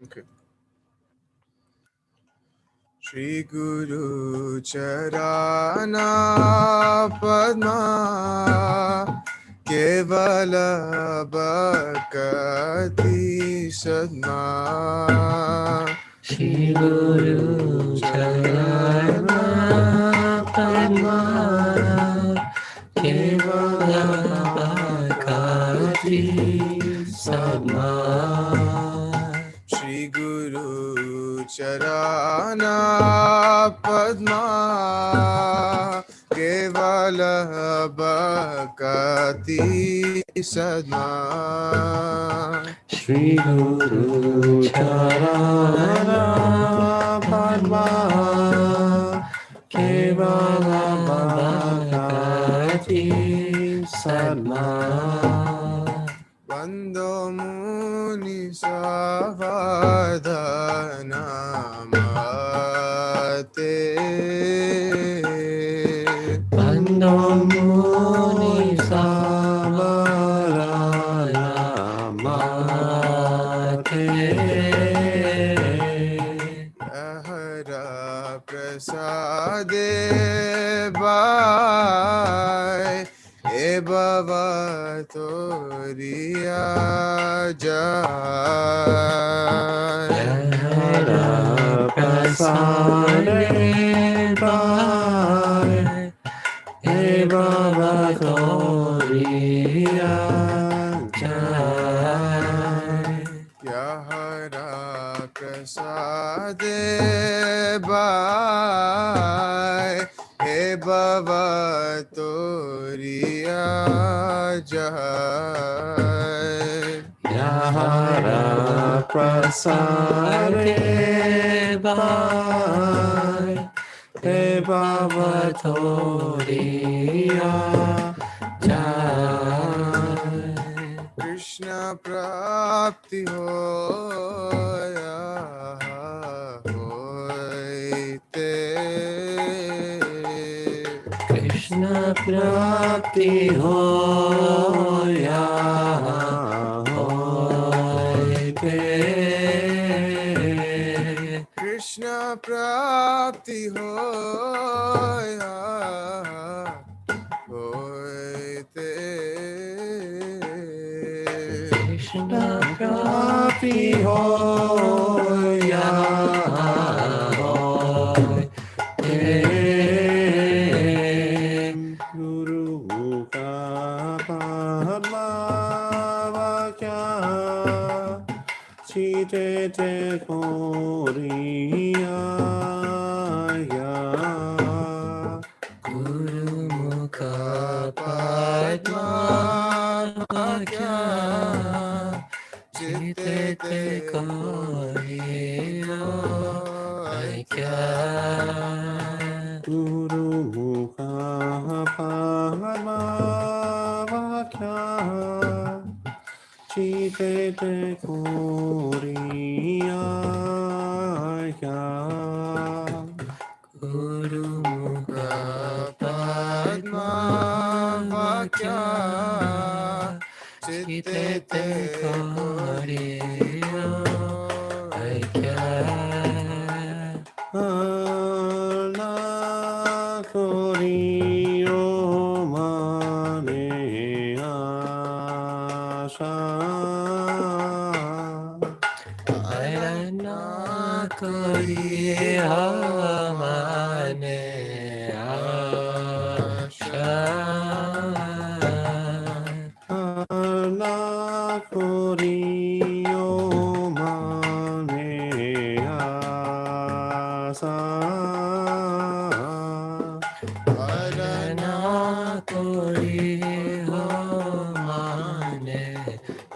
Okay. Shri Guru Charana Padma Kevala Bhakti Sadma Shri Guru Charana Padma Kevala Bhakti Sadma Shri Guru Charana Padma Kevala Bhakti Sadma Shri Guru Charana Padma Kevala Bhakti Sadma Vando Muni Savadana Mate Vando Muni Savadana Mate Ahara Prasade Bhai E Baba Toriya Jai Yara Prasade Bhai He Baba Toriya Jai Yahara Prasade Bhai He Baba Toriya Jai Yara Prasade Bhai He Baba Toriya Jai Krishna Prapti Hoya Hoite Krishna Prapti Hoya Hoite Krishna Prapti Hoya Hoite Krishna Prapti Hoya Hoite Guru Mukha Padma Vakya Chite Te Koriya Guru Mukha Padma Vakya Chite Te Koriya Guru Mukha Padma Vakya Chite Te Koriya Guru Mukha Padma Vakya Chite Te Koriya Ana Koriyo Mane Asha Ana Koriyo Mane Asha Ana Koriyo Mane Asa Arana Koriyo Mane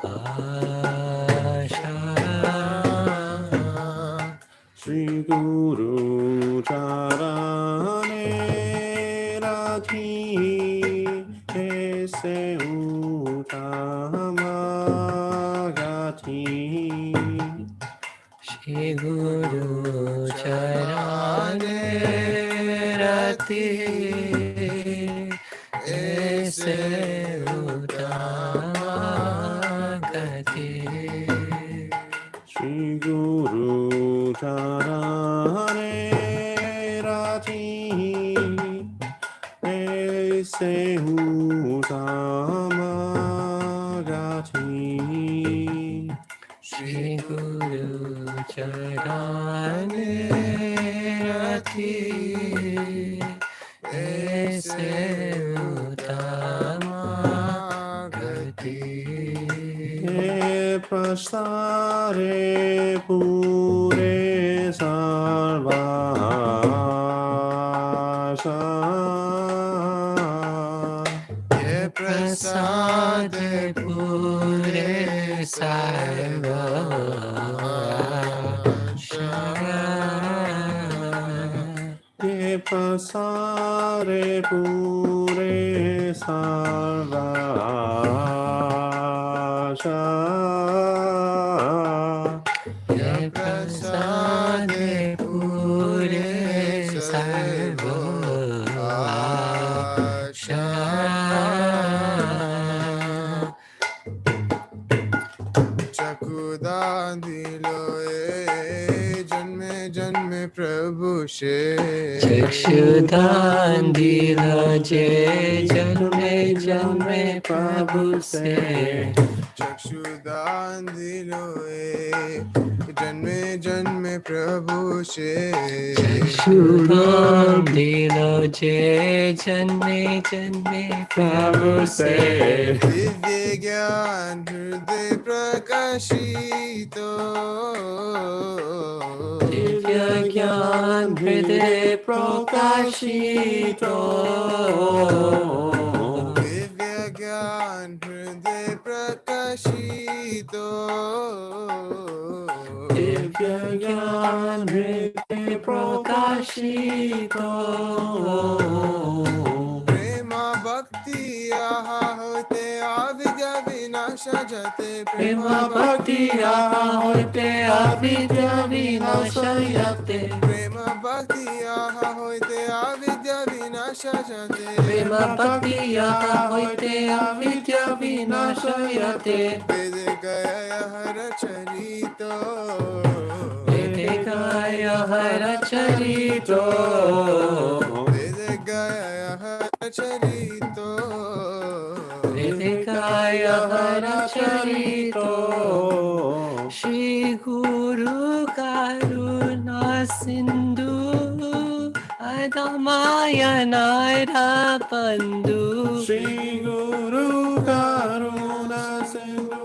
Asha Shri Guru Charane Rakhi Aise Uttamagati Shri Guru Charane Rakhi Aise Uttamagati Shri Guru Charane Rati Aise Samagati Shri Guru Charane Rati Aise Uttamagati Prasare Pure Sarvasha Ye Prasade Pure Sarvasha Ye Prasare Pure Sarvasha Ye Prasade Pure Sarvasha चकुदान दिलोए जन्मे जन्मे प्रभु से चक्षुदान दिलो जे जन्मे जन्मे प्रभु से चक्षुदान दिलोए जन्मे जन्मे प्रभु से चक्षुदान दिलो जे जन्मे जन्मे प्रभु से दिव्य ज्ञान हृदय प्रकाशितो दिव्य ज्ञान हृदय प्रकाशितो दिव्य ज्ञान हृदय प्रकाशितो दिव्य ज्ञान हृदय प्रकाशितो प्रेम भक्ति यहाँ होते अविद्या विनाश जाते प्रेम भक्ति यहाँ होते अविद्या विनाश जाते प्रेम भक्ति यहाँ होते अविद्या विनाश जाते प्रेम भक्ति यहाँ होते अविद्या विनाश जाते वेद गया हर चरितो वेद गाय हर चरितो वेद गया हर चरितो वेद गाय हर चरितो श्री गुरु करुणा सिंधु अदमाय नारा बंधु Shri Guru Karuna Sindhu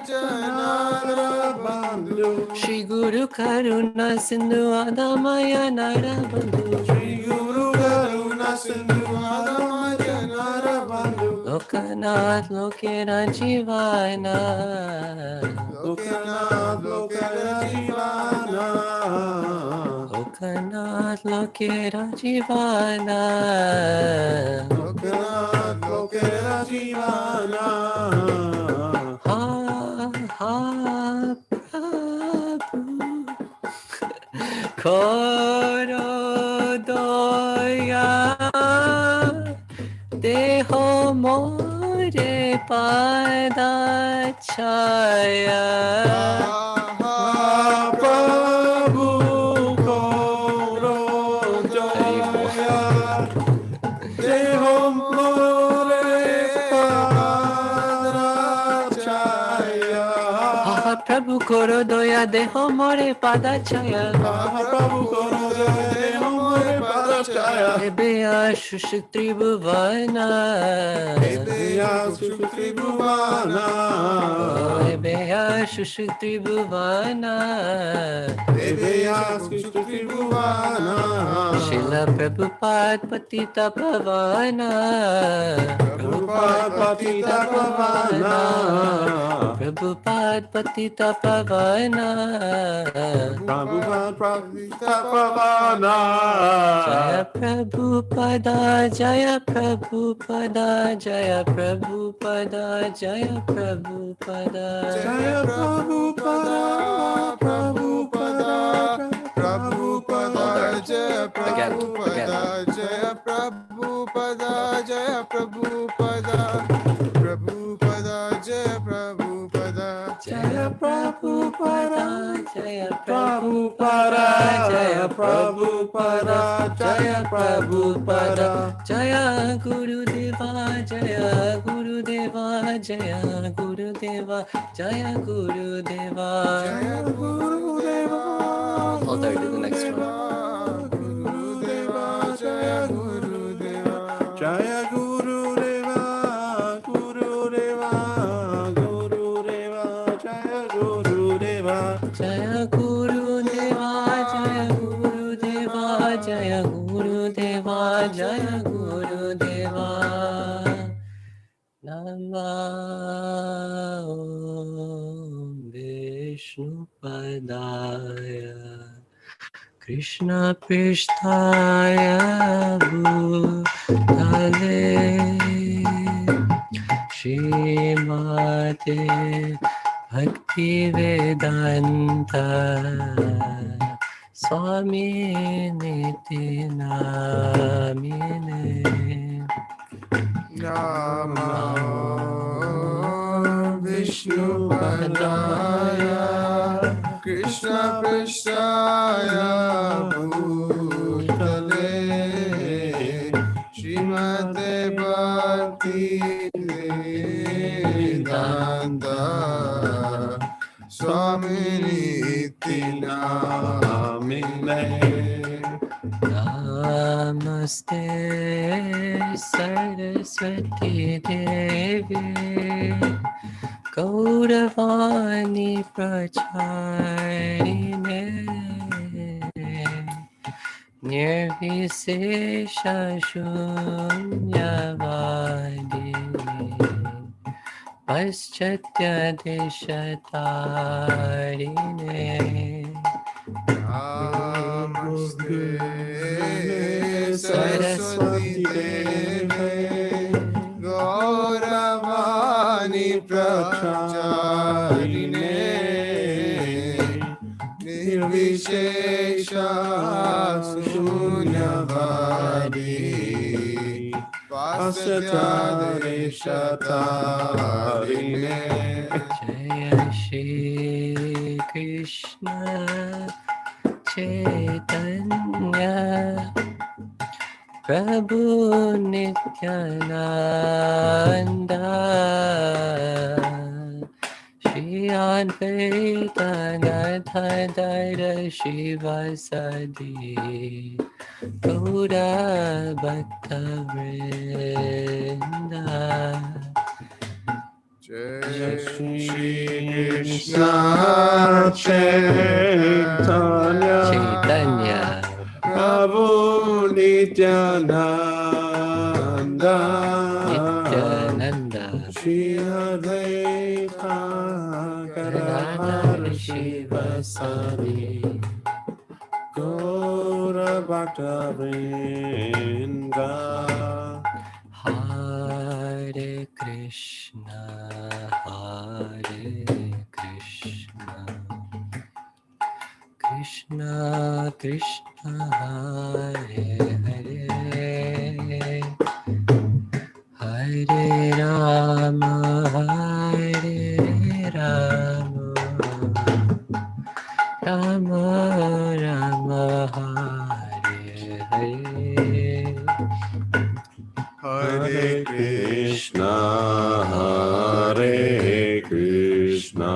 आदमाजनारा बंधु श्री गुरु करुणा सिंधु अदमाय नारा बंधु Shri Guru Karuna Sindhu Adamajanara Bandhu Loknath लोकेरा जीवाना लोकनाथ लोकेरा जीवाना लोकनाथ लोकेरा जीवाना लोकनाथ लोकेरा Jivana हा हा प्रभु करो दया देहो मोरे पादा छाया Prabhu Koro Jaya Deho More Padachaya प्रभु करो दया देहो मोरे पादा छाया Prabhu Koro Jaya Deho More Padachaya एबे आशुष त्रिभुवना Deya Sukri Bhuvana एबे आशुष त्रिभुवना Deya Sukri Bhuvana शिल प्रभुपाद पतिता पवना Prabhupada Patita Pavana प्रभुपाद पतिता पवना Prabhupada Patita Pavana जय प्रभुपदा जय प्रभुपदा जय प्रभुपदा जय Prabhupada Jaya Prabhupada Prabhupada Prabhupada जय Again, प्रभुपदा जय प्रभुपदा जय प्रभुपदा प्रभुपदा जय Prabhupada Jaya Prabhupada, Jaya Prabhupada, Jaya Prabhupada, Jaya Prabhupada, Jaya Gurudeva, Jaya Gurudeva, Jaya Gurudeva, Jaya Gurudeva. Jaya Gurudeva. Although to the next one. Gurudeva, Jaya Gurudeva. Jaya Gurudeva, Gurudeva, Gurudeva, Jaya Gurudeva, Jaya Gurudeva, Jaya Gurudeva, Jaya Gurudeva, Jaya Gurudeva. Namo Vishnupadaya Krishna Prishtaya Bhutale Srimate Bhakti Vedanta Swami Niti Namine Namo Vishnupadaya Krishna Prishtaya Bhutale Srimate Bhakti Vedanta Swami Niti Namine. Namaste Saraswati Devi Gauravani Pracharine Nirvisesha Shunyavadini Paschatya Deshatarine Namaste Saraswati Devi Gauravani Pracharine Nirvishesha Shunyavadi Vasatyadeshatarine. Jaya Shri Krishna Chaitanya Prabhu Nityananda Shri Advaita Gadadhara Shivasadi Gaura Bhakta Vrinda Jai Shri Krishna Chaitanya Chaitanya Prabhu Nityananda Nityananda Shri Advaita Gadadhara Gadadhara Shivasadi Gaura Bhakta Vrinda. Hare Krishna Krishna Krishna Hare Hare Hare Rama Hare Rama Rama Rama Hare Hare Hare Krishna Hare Krishna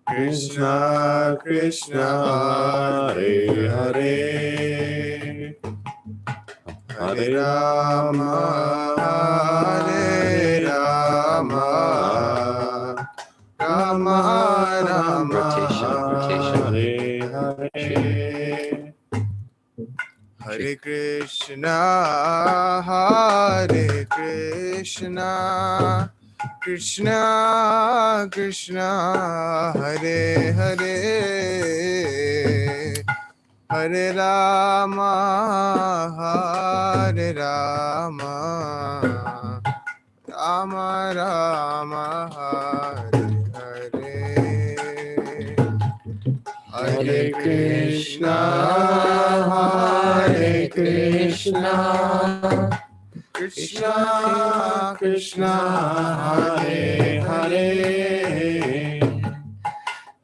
Krishna Krishna Hare Hare Hare Rama Hare Rama Rama Rama Rotation. Hare Hare Hare Krishna Hare Krishna Krishna Krishna Hare Hare Hare Rama Hare Rama Rama Rama Hare Hare Hare Krishna Hare Krishna Krishna Krishna Hare Hare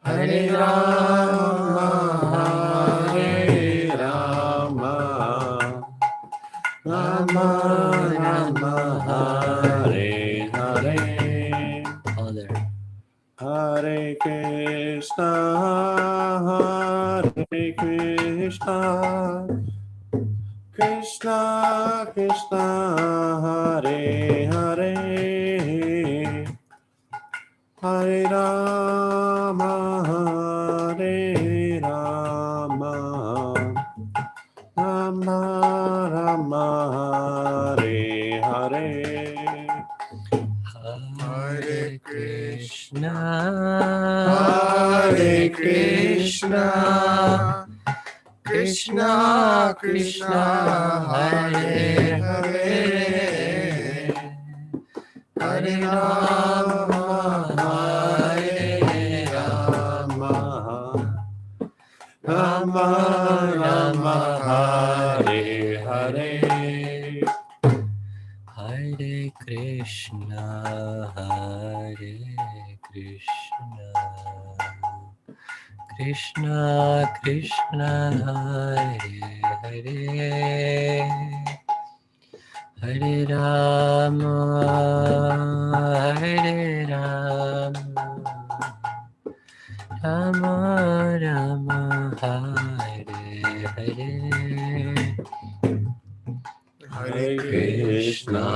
Hare Rama Hare Rama Rama Rama Hare Hare all there. Hare Krishna Krishna Krishna Hare Hare Hare Rama Hare Rama Rama Rama Hare Hare Hare Krishna, Hare Krishna, Krishna Krishna, Hare Hare, Hare Rama, Hare Rama, Rama Rama Hare Hare Hare Krishna, Hare Krishna, Krishna Krishna, Hare Hare, Hare Rama, Hare Rama, Rama Rama, Hare Hare. Hare Krishna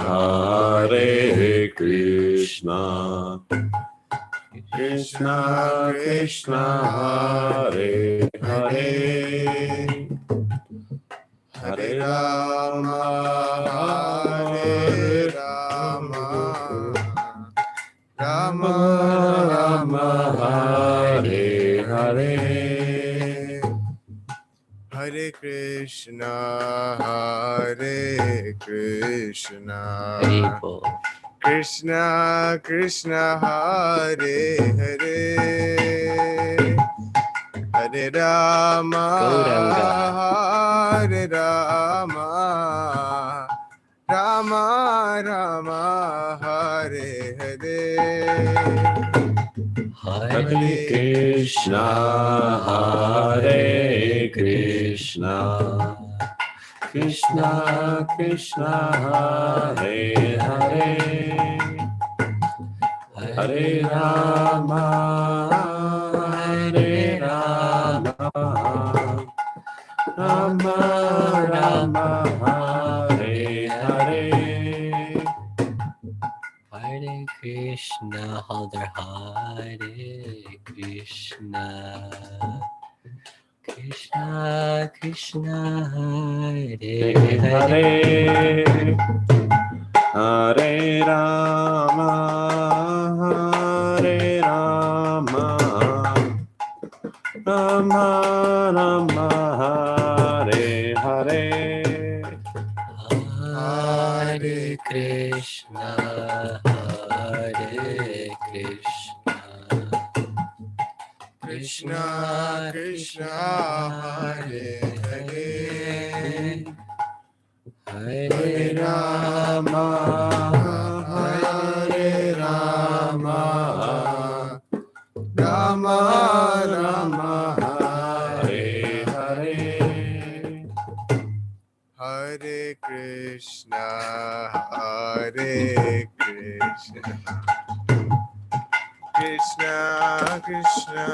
Hare Krishna Krishna Krishna Hare Hare Hare Rama Hare Rama, Rama Rama Hare Hare Hare Krishna, Hare Krishna, People. Krishna Krishna, Hare Hare, Hare Rama, Gauranga. Hare Rama, Rama Rama, Hare Hare. Hare Krishna Hare Krishna Krishna Krishna Hare Hare Hare Rama Hare Rama Rama Rama Hare Hare Hare Krishna, Hare Krishna, Krishna Krishna, Hare Hare, Hare Rama Hare Rama Rama Rama Hare Hare Hare Krishna, Hare Krishna, Krishna Krishna, Hare Hare, Hare Rama Hare Rama Rama Rama Hare Hare Hare Krishna, Hare Krishna, Krishna Krishna,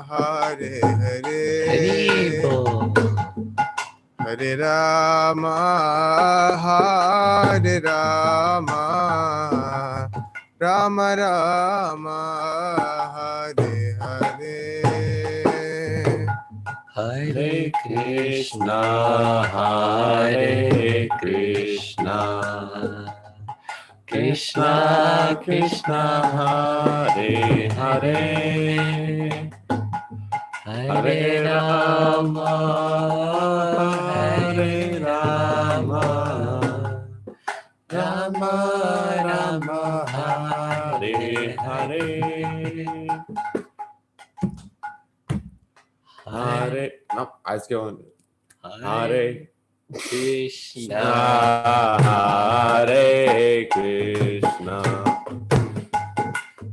Hare Hare, Hare Rama, Hare Rama, Rama Rama, Hare Hare. Hare Krishna Hare Krishna Krishna Krishna Hare Hare Hare Rama Hare Rama Rama Rama Hare Hare Hare, no, eyes go on. Hare, Krishna Hare Krishna,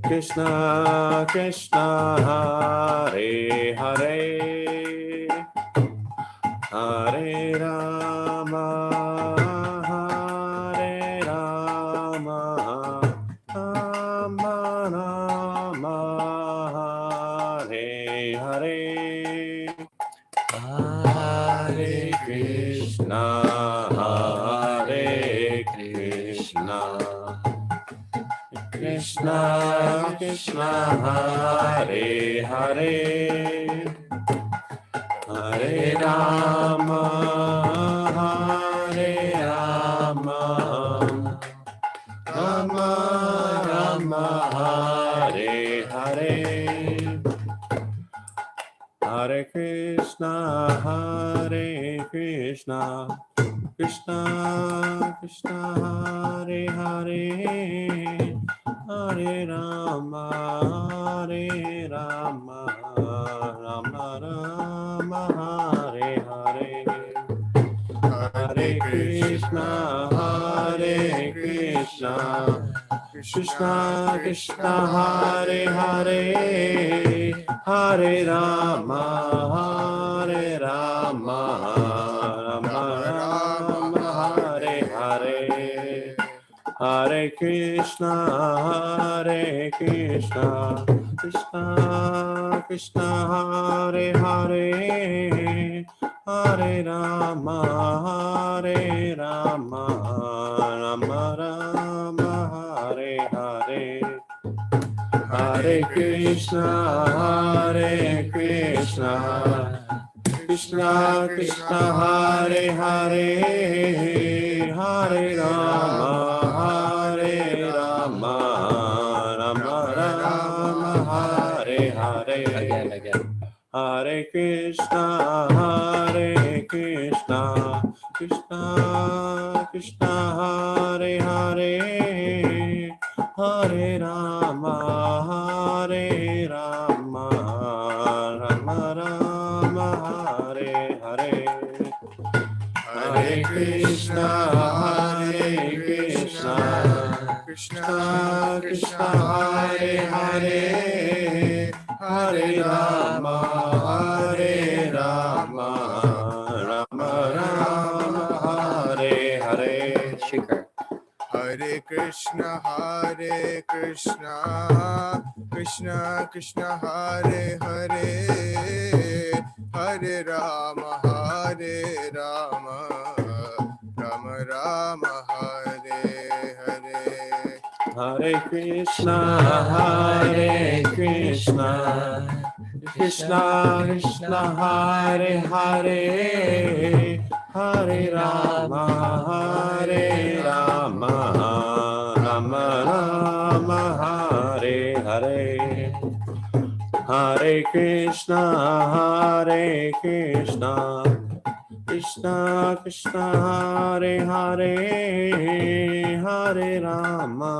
Krishna Krishna Hare Hare, Hare Rama, Hare Rama, Rama Rama, Hare Hare, Hare Krishna, Hare Krishna, Krishna Krishna Hare Hare, Hare Rama, Hare Rama, Rama Rama, Hare Hare, Hare Krishna, Hare Krishna, Krishna Krishna Hare Hare, Hare Rama, Hare Rama, Rama Rama, Hare Hare, Hare Krishna, Hare Krishna, Krishna Krishna Hare Hare, Hare Rama, Hare Rama, Rama Rama, Hare Hare, Hare Krishna, Hare Krishna, Krishna Krishna Hare Hare, Hare Rama, Hare Rama, Rama Rama, Hare Hare, Hare Krishna, Hare Krishna, Krishna Krishna Hare Hare, Hare Rama, Hare Rama, Rama Rama, Hare Hare, again. Hare Krishna, Hare Krishna, Krishna Krishna Hare Hare, Hare Rama, Hare Rama, Rama Rama, Hare Hare, Hare Krishna, Hare Krishna, Krishna Krishna Hare Hare, Hare Rama, Hare Rama, Rama Rama, Hare Hare, Shikar. Hare Krishna, Krishna Krishna Hare Hare, Hare Rama, Rama Rama, Hare Hare. Hare Krishna, Hare Krishna, Krishna Krishna Hare Hare, Hare Rama, Hare Rama, Rama Rama, Hare Hare, Hare Krishna, Hare Krishna, Krishna Krishna Hare Hare, Hare Rama,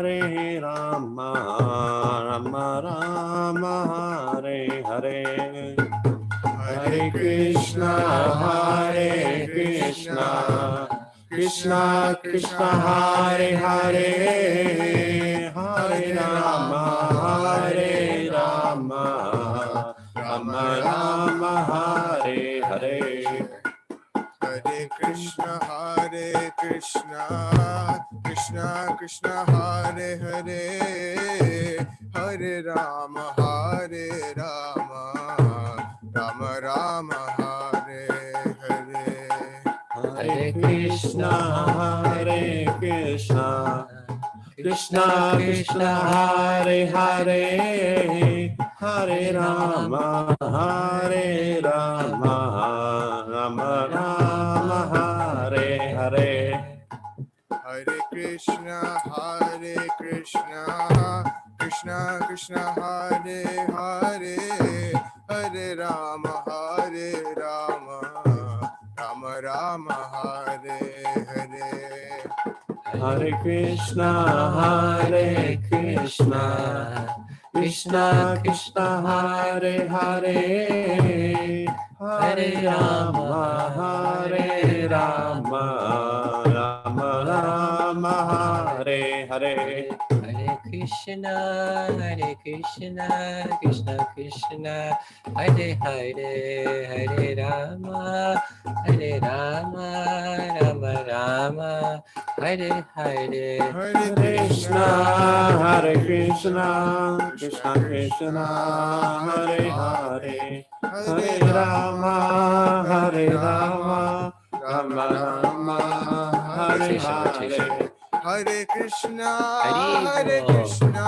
Hare Rama, Rama Rama, Hare Hare, Hare Krishna, Hare Krishna, Krishna Krishna Hare Hare, Hare Rama, Hare Rama, Rama Rama, Hare Hare, Hare Krishna, Krishna Krishna Hare Hare, Hare Rama, Rama Rama, Hare Hare. Hare Krishna, Hare Krishna, Krishna Krishna Hare Hare, Hare Rama, Hare Rama, Rama Rama, Hare Hare, Hare Krishna, Krishna Krishna Hare Hare, Hare Rama, Rama Rama, Hare Hare. Hare Krishna, Hare Krishna, Krishna Krishna Hare Hare, Hare Rama, Hare Rama, Rama Rama, Hare Hare. Hare Krishna, Krishna Krishna, Hare Hare, Hare Rama, Rama Rama, Hare Hare. Hare Krishna, Hare Krishna, Krishna Krishna, Hare Hare. Hare Rama, Hare Rama, Rama Rama, Hare Hare. Hare Krishna, Hare Hare Bol. Krishna,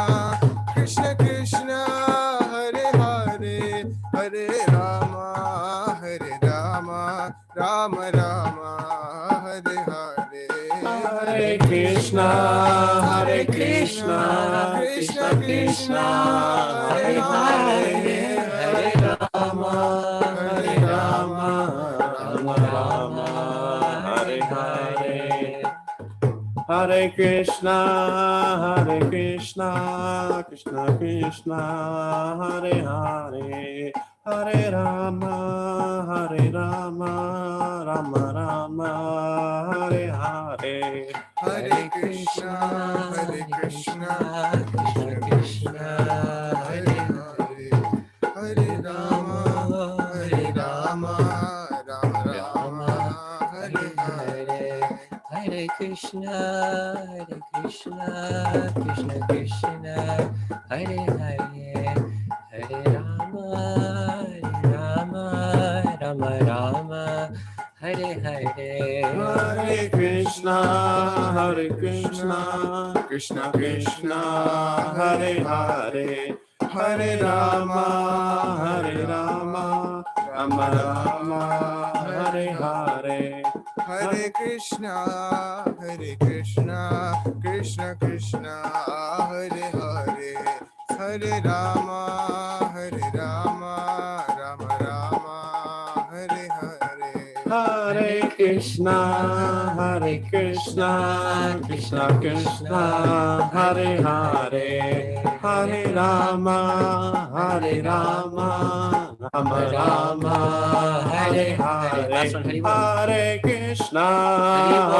Krishna Krishna, Hare Hare, Hare Rama, Rama Rama, Hare Hare. Hare Krishna, Hare Krishna, Krishna Krishna, Hare Hare. Hare Rama, Hare Rama, Rama Rama, Hare Hare. Hare Krishna, Krishna Krishna, Hare Hare. Hare Rama, Rama Rama, Hare Hare. Hare Krishna, Krishna Krishna, Hare Hare, Hare Rama, Rama Rama, Hare Hare. Hare Krishna, Krishna Krishna, Hare Hare, Hare Rama, Rama Rama, Hare Hare. Hare Krishna, Krishna Krishna, Hare Hare. Hare Rama, Rama Rama, Hare Hare. Hare Krishna, Krishna Krishna, Hare Hare, Hare Rama, Rama Rama, Hare Hare. Hare Krishna, Krishna Krishna, Hare Hare. Hare Rama, Rama Rama, Hare Hare. Last one, Hari Bol. Hare Krishna,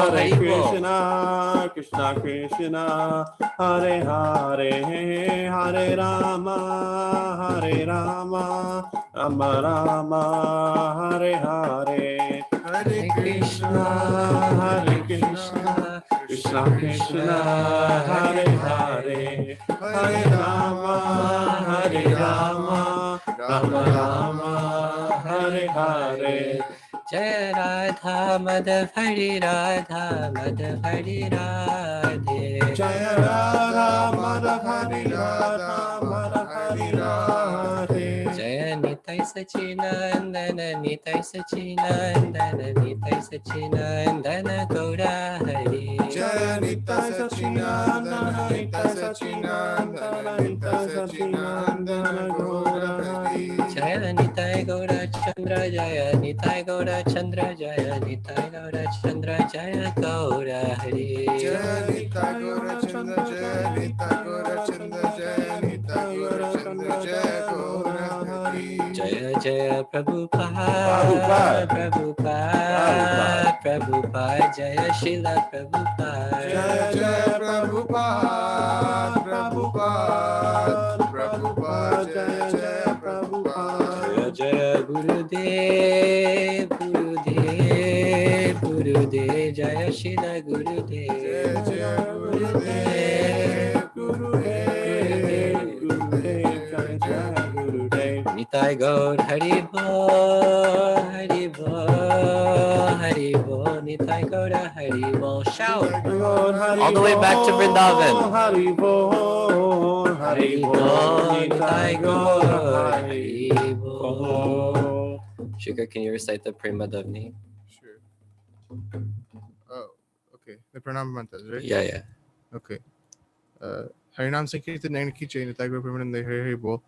Hari Bol. Krishna Krishna, Hare Hare. Hare Rama, Rama Rama, Hare Hare. Hare Krishna, Krishna Krishna, Hare Hare. Hare Rama, Rama Rama, Hare Hare. Jaya Radha Madhav Hari Radha Madhav Hari Radhe. Jaya Radha Madhav Hari Radha Madhav Hari Radhe. Jaya Nitai Sachinandana Nitai Sachinandana Nitai Sachinandana Gaura Hari. Jaya Nitai Sachinandana, Nitai Sachinandana, Nitai Sachinandana, Gaura Hari. Jaya Nitai Gaura Chandra Jaya Nitai Gaura Chandra Jaya Nitai Gaura Chandra Jaya Gaura Hari. Jaya Nitai Gaura Chandra, Jaya Nitai Gaura Chandra, Jaya Nitai Gaura Chandra, Jaya Gaura Hari. Jaya Jaya Prabhupada Prabhupada Jaya Srila Prabhupada. Jaya Jaya Prabhupada, Jaya Jaya Prabhupada. Jaya Jaya Gurudev Jaya Srila Gurudev. Jaya Jaya Gurudev, Nitai Gaur Hari Bol, Nitai Gaur Hari Bol. Shout all the way back to Vrindavan. Hari Bol, Hari Bol, Nitai Gaur Hari Bol. Shikha, can you recite the Prema Davni? Sure. Oh, okay. The pranam mantras, right? Yeah. Okay. Harinam Sankirtan Nanaki Chain, the Tiger Permanent, the Hari Bo.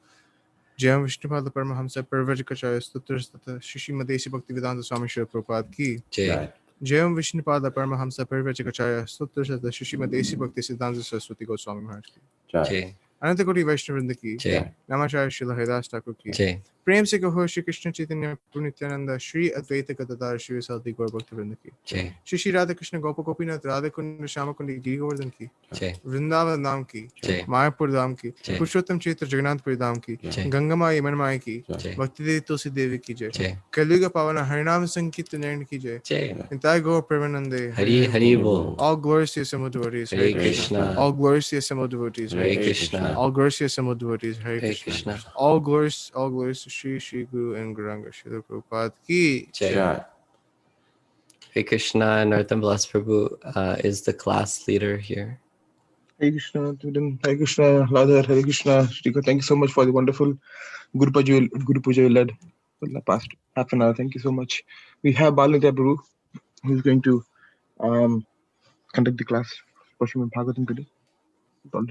Jam Vishnupada Paramahamsa Parvajikachaya Stutras, the Shishimadesi Bhakti Vedanta Swami Shri Prabhupada Ki. Jai. Jam Vishnupada Paramahamsa Parvajikachaya Stutras, the Shishimadesi Bhakti Siddhanta Saraswati Goswami Maharaj Ki. Jai. Anantakoti Vaishnavrinda Ki. Jai. Namacharya Srila Haridas Thakur Ki. Jai. प्रेम से कहो श्री कृष्ण चैतन्य प्रभु नित्यानंद श्री अद्वैत गदाधर श्री विशाल गौर भक्त वृंद की Jai. Shri Shri Radha Krishna गोप गोपीनाथ राधा कुंड श्याम कुंड गिरि गोवर्धन की Jai. Vrindavan धाम की Jai. Mayapur धाम की जय। पुरुषोत्तम क्षेत्र जगन्नाथपुरी धाम की जय। गंगा माई यमुना माई की Jai. भक्ति देवी तुलसी देवी की जय Jai. कलियुग पावन हरिनाम संकीर्तन की जय Jai. Nitai Gaur Premanande Hari Hari Bol. all glories to your Samu devotees Hare Krishna. all glories to your Samu devotees Hare Krishna. all glories to your Samu devotees Hare Hare Krishna Krishna. all glories to Shri Guru and Guranga Srila Prabhupada ki Jai. Hare Krishna. Narottam Vilas Prabhu is the class leader here. Hare Krishna, Hare Krishna, Radha, Hare Krishna, Shrika. Thank you so much for the wonderful Guru Puja you led for the past half an hour. Thank you so much. We have Bala Nitai Prabhu who is going to conduct the class for Srimad Bhagavatam today.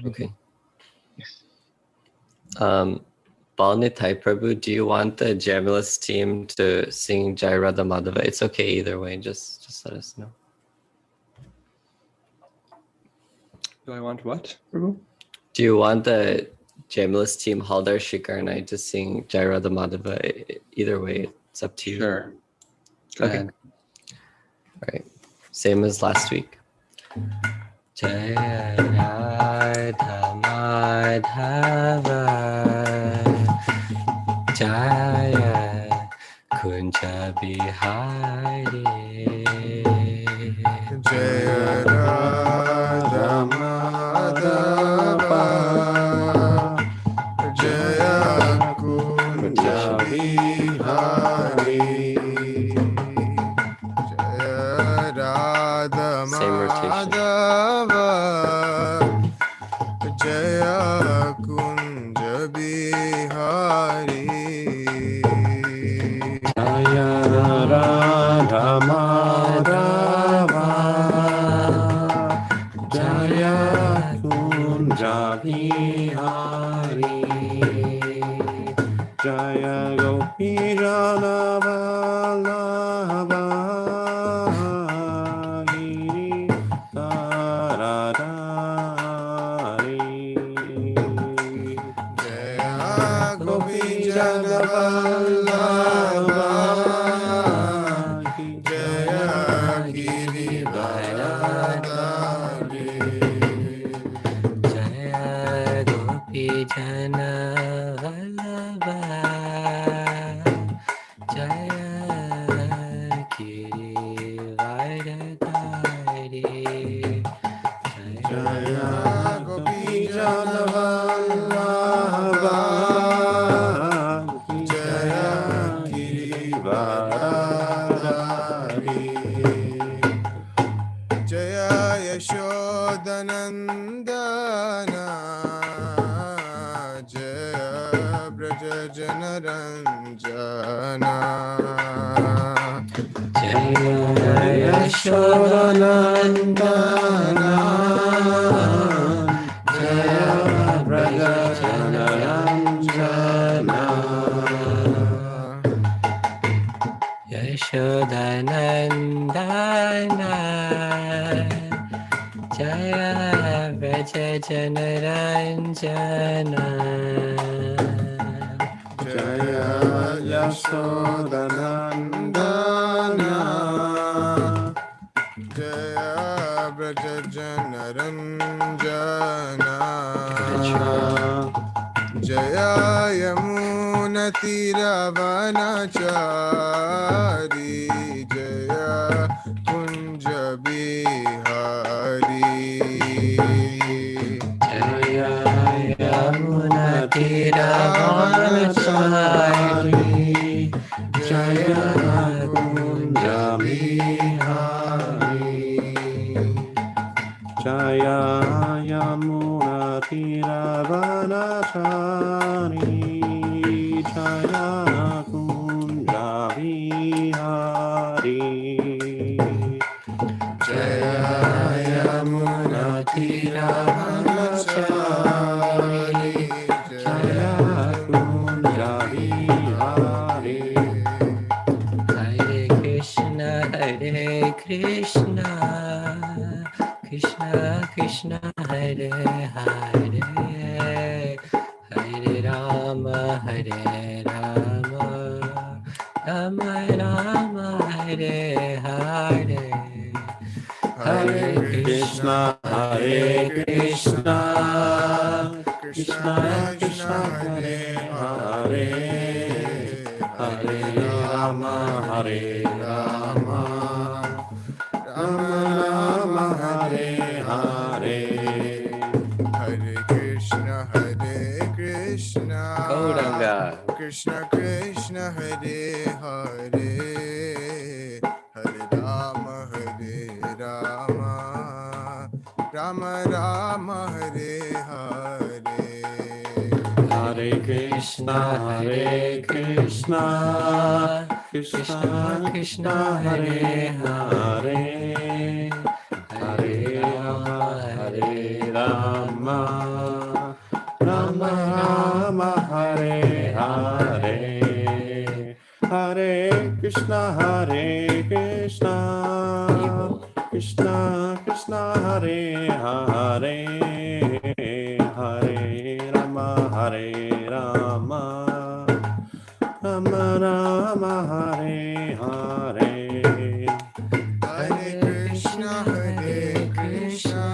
Okay. Yes. Bala Nitai Prabhu, do you want the Jamulus team to sing Jai Radha Madhava? It's okay either way. Just let us know. Do I want what, Prabhu? Do you want the Jamulus team, Haldar Shikar and I, to sing Jai Radha Madhava? Either way, it's up to you. Sure. Go Okay. ahead. All right. Same as last week. Jai Radha Madhava Jaya Kunja Bihari Jaya Radha Madhava Jaya Kunja Bihari Jaya Radha Same rotation. Madhava Jaya Kunja Bihari Jaya Radha Madhava Jaya Kunja Bihari Jaya Gopi Jana Vallabha Giri Taradari Jaya Gopi Jana Vallabha Jaya Giri Varadari Jaya Gopi Jana Vallabha Jaya Giri Varadari Jaya Gopi Jana Vallabha Jaya Giri Varadari Jaya Yashodanandana Jaya Braja Janaranjana Jaya Yashodanandana Jaya Braja Janaranjana Yashodanandana Jaya Braja Janaranjana Jaya Yashodanandana Jaya Braja Janaranjana Jaya Yamuna Tiravanachari Jaya Kunja Bihari Jaya Yamuna Tiravanachari Jaya Kunja Bihari Jaya Yamuna Tiravanachari Jaya Kunja Bihari Jaya Yamuna Tiravanachari Jaya Kunja Bihari Hare Krishna Hare Krishna Krishna Krishna Hare Hare Hare Rama Hare Rama Krishna, Hare Krishna, Krishna Krishna, Hare Hare, Hare Rama, Hare Rama, Rama Rama, Hare Hare. Hare Krishna, Hare Krishna, Gauranga. Krishna Krishna, Hare Hare, Hare Rama, Hare Rama, Rama Rama, Hare Hare. Hare Krishna, Hare Krishna, Krishna Krishna, Hare Hare, Hare Rama, Hare Rama, Rama Rama, Hare Hare. Hare Krishna, Hare Krishna, Krishna Krishna, Hare Hare, Hare Rama, Hare Rama, Rama Rama, Hare Hare. Hare Krishna, Hare Krishna,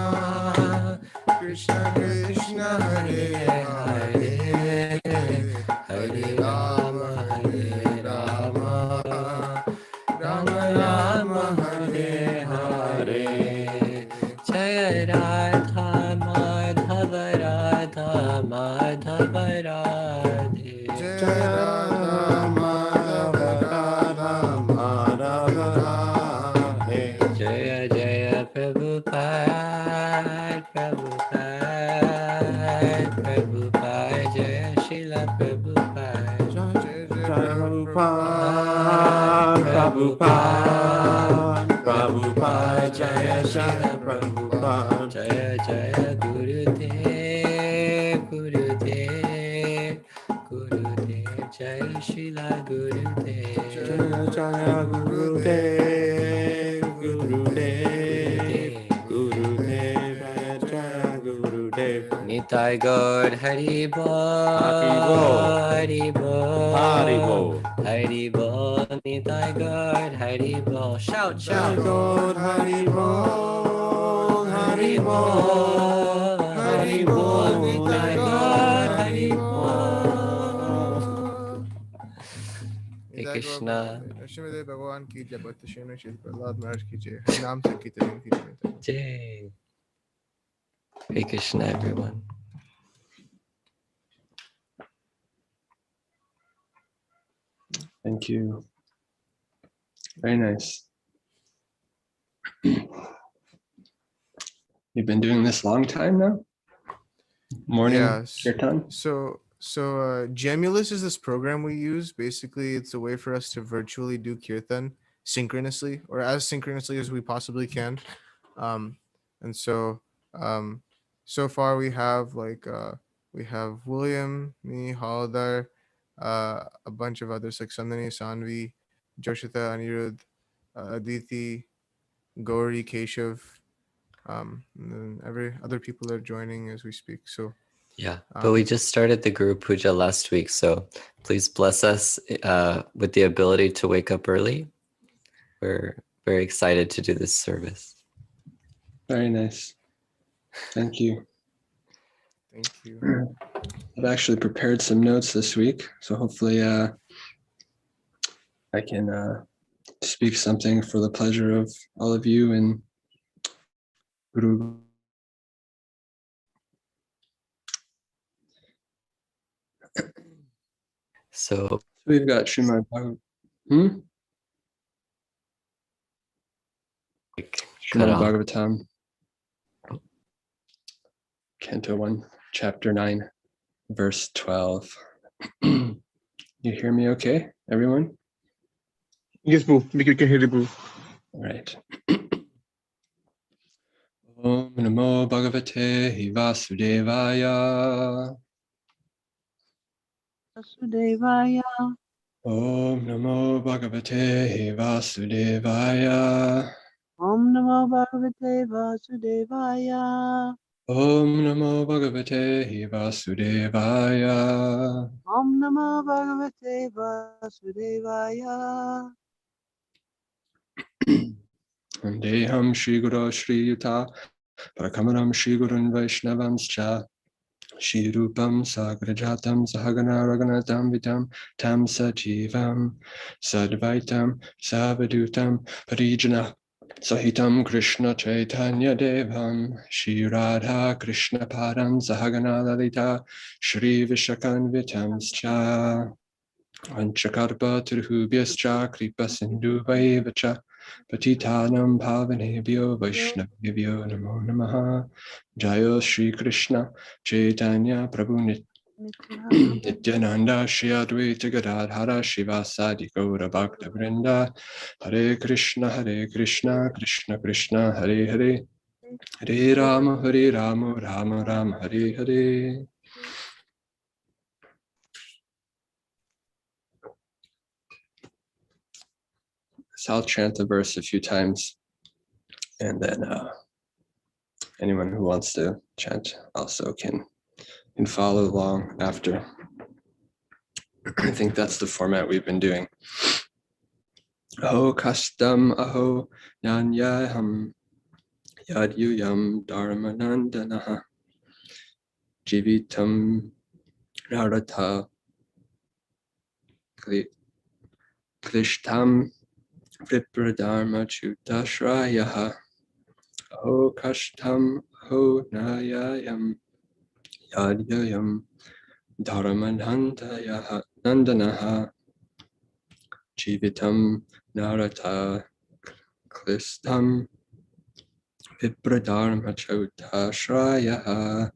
Krishna Krishna, Hare Hare, Hare Rama, Hare Rama, Rama Rama, Hare Hare. Jaya Radha Madhava Radha Madhava Radhe. Jaya Madhava Radha Madhava Radhe. Jaya Jaya Prabhupada Prabhupada Prabhupada Jaya Srila Prabhupada. Jai Jai Prabhupada, Prabhupada, Prabhupada, Jaya Jaya Prabhupada. Jaya Jaya Gurudev Gurudev Gurudev Jaya Srila Gurudev. Jaya Jaya Gurudev, Gurudev, Gurudev, Jaya Gurudev. Nitai Gaur Hari Bol Hari Bol. Hari Bol Hari Bol. Hari Bol Nitai Gaur Hari Bol. Shout Jai shout. Gaur Hari Bol, Hari Bol, Hari Bol, Nitai Gaur Hari Bol. Hare Krishna. Shrimad Bhagavan ki jai, Bhakti Srimad Shri Prahlad Maharaj ki jai, Hari Naam Sankirtan ki jai. Jai. Hare Krishna, everyone. Thank you. Very nice. You've been doing this long time now? Morning Yes. kirtan? So Gemulus is this program we use. Basically, it's a way for us to virtually do kirtan synchronously, or as synchronously as we possibly can. And so far we have William, me, Haldar, a bunch of others like Sandhani, Sanvi, Joshita, Anirudh, Aditi, Gauri, Keshav, and then every other people are joining as we speak. So Yeah, but we just started the Guru Puja last week, so please bless us with the ability to wake up early. We're very excited to do this service. Very nice. Thank you. thank you. I've actually prepared some notes this week, so hopefully I can speak something for the pleasure of all of you and Guru. So We've got Srimad Bhagavatam. Srimad Bhagavatam, Canto 1, Chapter 9, Verse 12. You hear me okay, everyone? Yes, bro. We can hear you, bro. All right. Om Namo Bhagavate Vasudevaya. Vasudevaya. Om Namo Bhagavate Vasudevaya. Om Namo Bhagavate Vasudevaya. Om Namo Bhagavate Vasudevaya. Om Namo Bhagavate Vasudevaya. Vandeham Shri Guru Shri Yuta Parakamaram Shri Gurun Vaishnavamscha Shri Rupam Sagrajatam Sahagana Raganatam Vitam Tam Sajivam Sadvaitam Savadutam Parijana Sahitam Krishna Chaitanya Devam Shri Radha Krishna Padam Sahagana Lalita Shri Vishakanvitamscha Vanchakarpa Tirhubhyascha Kripa Sindhu Vaivacha Patitanam Bhavanebhyo Vaishnavebhyo Namo Namaha Jayo Shri Krishna Chaitanya Prabhu Nityananda Shri Advaita Gadadhara Shivasadi Gaura Bhakta Vrinda Hare Krishna Krishna Krishna Hare Hare Hare Rama Rama Rama Hare Hare. So I'll chant the verse a few times, and then anyone who wants to chant also can follow along after. I think that's the format we've been doing. Aho kastam aho nyanyaham yadyuyam dharmanandanaha jivitam narata klishtam vipradharma chutashrayah. Aho kashtam aho nayayam yadyuyam dharmanandanaha jivitam narata klistam vipradharma chutashrayah.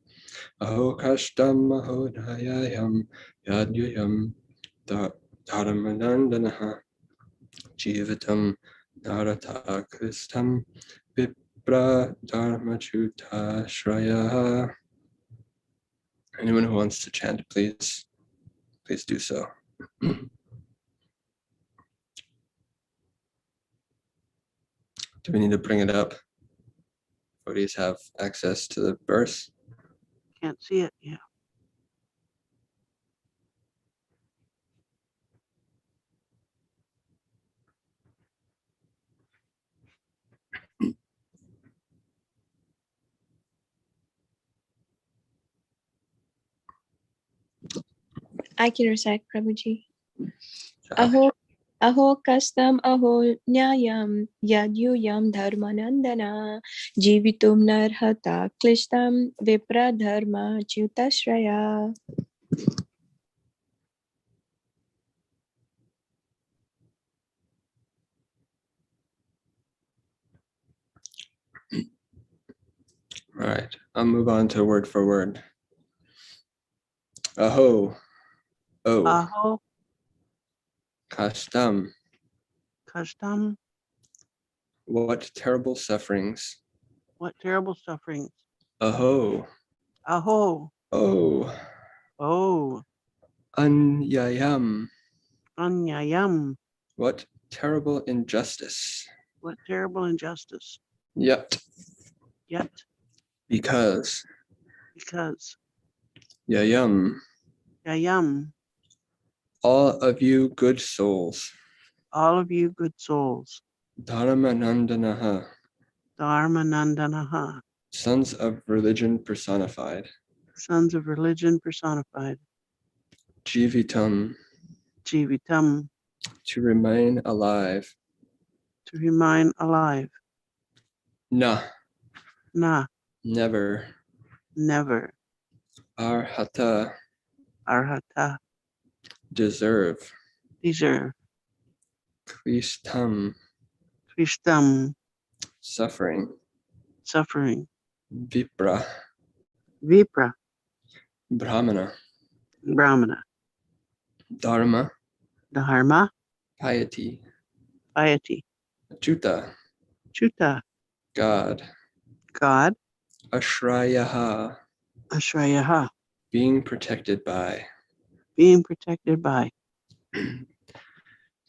Aho kashtam aho nayayam yadyuyam dharmanandanaha jivitam narata kristam vipradharma chutashrayah. Anyone who wants to chant, please do so. Do we need to bring it up? Devotees have access to the verse. Can't see it. Yeah. I can recite, Prabhuji. Aho kastam aho nyayam yadyuyam dharmanandana jivitum narhata klishtam vipradharma chutashraya. All right, I'll move on to word for word. Aho, oh, Aho kastam, kastam. what terrible sufferings. What terrible sufferings. Aho, Aho. oh, Oh. anyayam, Anyayam. what terrible injustice. What terrible injustice. Yet, because, yayam, yayam. all of you good souls. All of you good souls. Dharmanandanaha, Dharmanandanaha. sons of religion personified. Sons of religion personified. Jivitam, Jivitam. to remain alive. To remain alive. Na, never. Never. Arhata, Arhata. deserve. Krishtam, suffering. Vipra, Brahmana. Dharma, piety. Chuta, God. Ashrayaha, being protected by.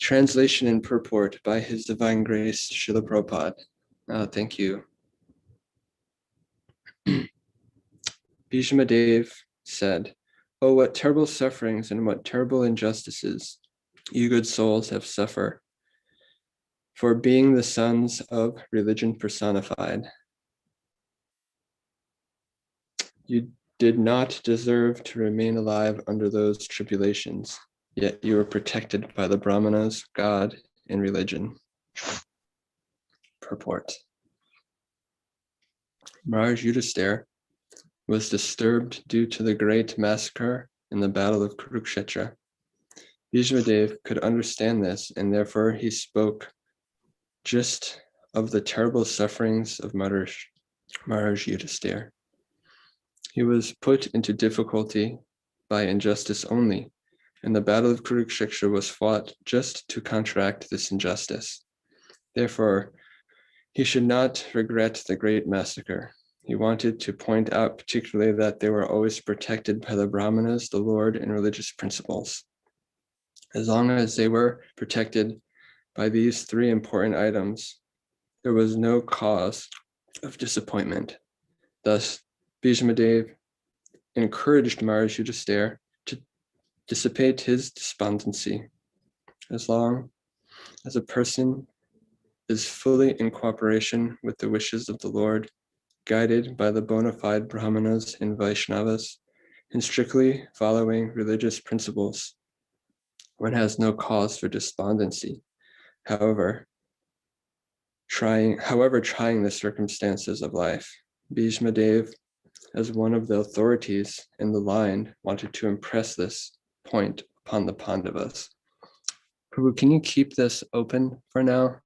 Translation and purport by His Divine Grace, Srila Prabhupada. Thank you. Bhishmadev said, "Oh, what terrible sufferings and what terrible injustices you good souls have suffered. for being the sons of religion personified. You did not deserve to remain alive under those tribulations, yet you were protected by the Brahmanas, God, and religion. Purport. Maharaj Yudhisthira was disturbed due to the great massacre in the Battle of Kurukshetra. Bhishmadev could understand this, and therefore he spoke just of the terrible sufferings of Maharaj Yudhisthira. He was put into difficulty by injustice only, and the Battle of Kurukshetra was fought just to counteract this injustice. Therefore, he should not regret the great massacre. He wanted to point out particularly that they were always protected by the Brahmanas, the Lord, and religious principles. As long as they were protected by these three important items, there was no cause of disappointment. Thus, Bhishmadev encouraged Maharaj Yudhisthira to dissipate his despondency. As long as a person is fully in cooperation with the wishes of the Lord, guided by the bona fide Brahmanas and Vaishnavas, and strictly following religious principles, one has no cause for despondency. However, trying the circumstances of life, Bhishmadev, as one of the authorities in the line, wanted to impress this point upon the Pandavas. Prabhu, can you keep this open for now?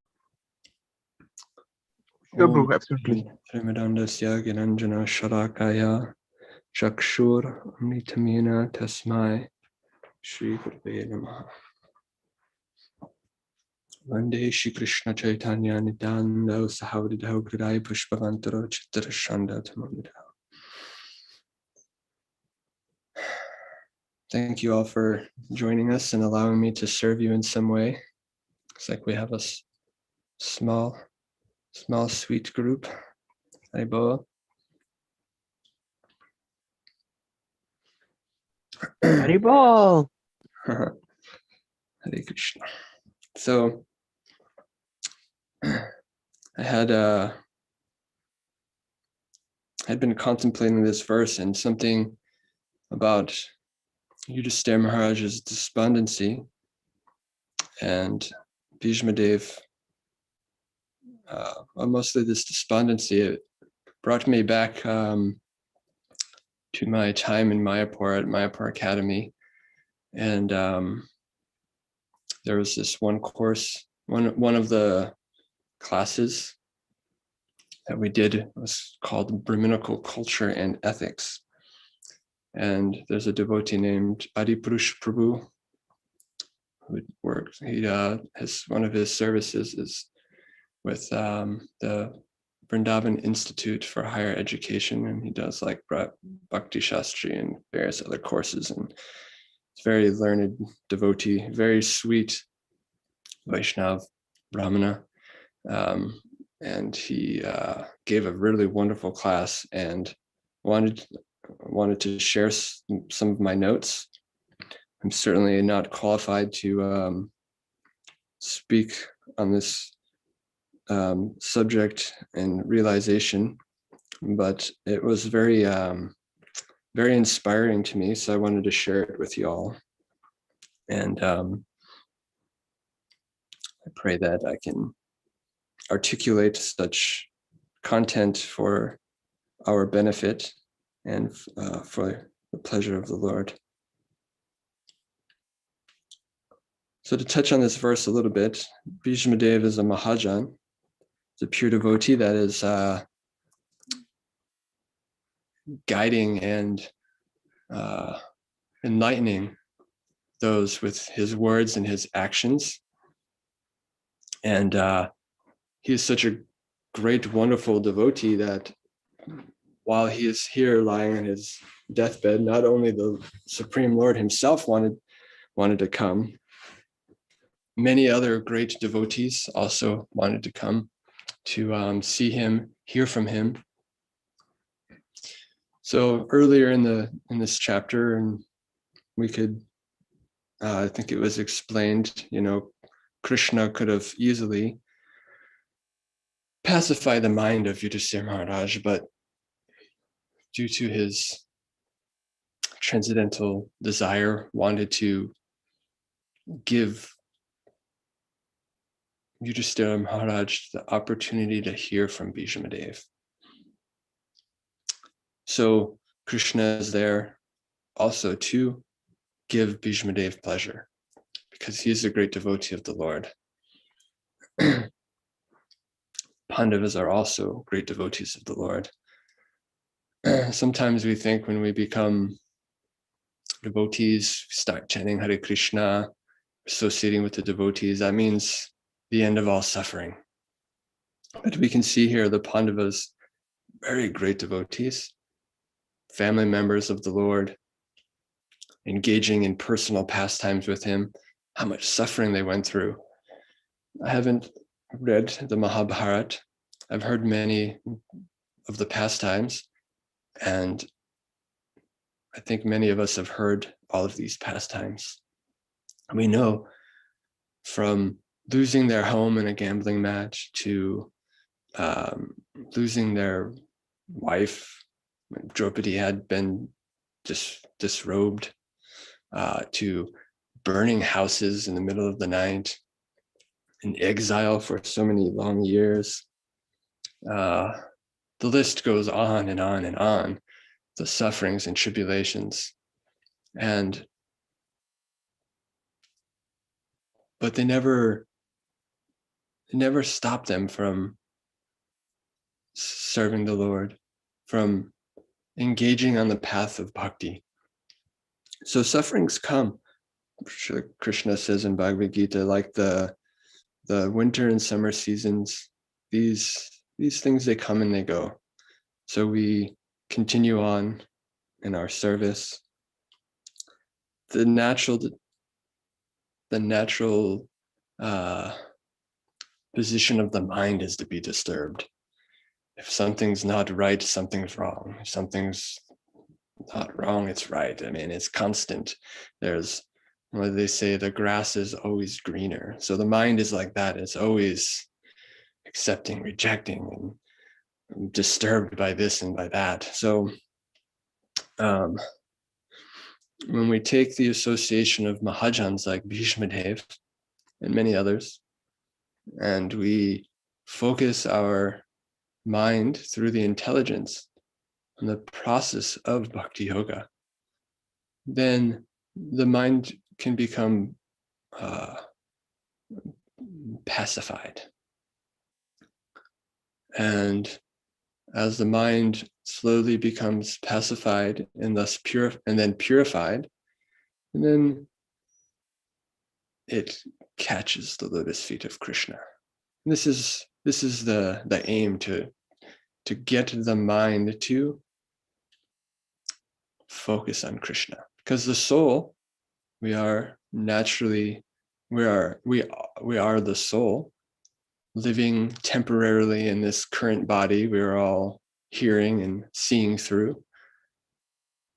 Sure, bro, absolutely. Srimadandasya Ginanjana Sharakaya Chakshur Amritamina Tasmai Shri Gurve Namaha. Vande Shri Krishna Chaitanya Nityananda Sahavidao Gridai Pushpavantaro Chittara Shanda Tamamidao. Thank you all for joining us and allowing me to serve you in some way. Looks like we have a small, sweet group. Haribo. Haribol. Hare Krishna. So I had been contemplating this verse, and something about Yudhisthira Maharaj's despondency and Bhishmadev, mostly this despondency, it brought me back to my time in Mayapur at Mayapur Academy. And there was this one course, one of the classes that we did was called Brahminical Culture and Ethics. And there's a devotee named Adipurush Prabhu who works. One of his services is with the Vrindavan Institute for Higher Education, and he does like Bhakti Shastri and various other courses. And it's very learned devotee, very sweet Vaishnav Brahmana. And he gave a really wonderful class and wanted to share some of my notes. I'm certainly not qualified to speak on this subject and realization, but it was very, very inspiring to me. So I wanted to share it with you all. And I pray that I can articulate such content for our benefit and for the pleasure of the Lord. So to touch on this verse a little bit, Bhishmadev is a Mahajan. It's a pure devotee that is guiding and enlightening those with his words and his actions. And he is such a great, wonderful devotee that while he is here lying on his deathbed, not only the Supreme Lord himself wanted to come, many other great devotees also wanted to come to see him, hear from him. So earlier in this chapter, and we could, I think it was explained, Krishna could have easily pacify the mind of Yudhisthira Maharaj, but due to his transcendental desire, wanted to give Yudhisthira Maharaj the opportunity to hear from Bhishmadev. So Krishna is there also to give Bhishmadev pleasure, because he is a great devotee of the Lord. Pandavas are also great devotees of the Lord. Sometimes we think when we become devotees, start chanting Hare Krishna, associating with the devotees, that means the end of all suffering. But we can see here the Pandavas, very great devotees, family members of the Lord, engaging in personal pastimes with him, how much suffering they went through. I haven't read the Mahabharata. I've heard many of the pastimes, and I think many of us have heard all of these pastimes. We know from losing their home in a gambling match to losing their wife when Draupadi had been disrobed, to burning houses in the middle of the night, in exile for so many long years. The list goes on and on and on, the sufferings and tribulations. But they never stopped them from serving the Lord, from engaging on the path of bhakti. So sufferings come. Krishna says in Bhagavad Gita, like the winter and summer seasons, these things, they come and they go. So we continue on in our service. The natural position of the mind is to be disturbed. If something's not right, something's wrong. If something's not wrong, it's right. I mean, it's constant. There's, what they say, the grass is always greener. So the mind is like that. It's always accepting, rejecting, and disturbed by this and by that. So when we take the association of Mahajans like Bhishmadev and many others, and we focus our mind through the intelligence on the process of Bhakti Yoga, then the mind can become pacified. And as the mind slowly becomes pacified and thus pure, and then purified, and then it catches the lotus feet of Krishna. And this is the aim, to get the mind to focus on Krishna, because the soul, we are naturally, we are the soul living temporarily in this current body. We are all hearing and seeing through,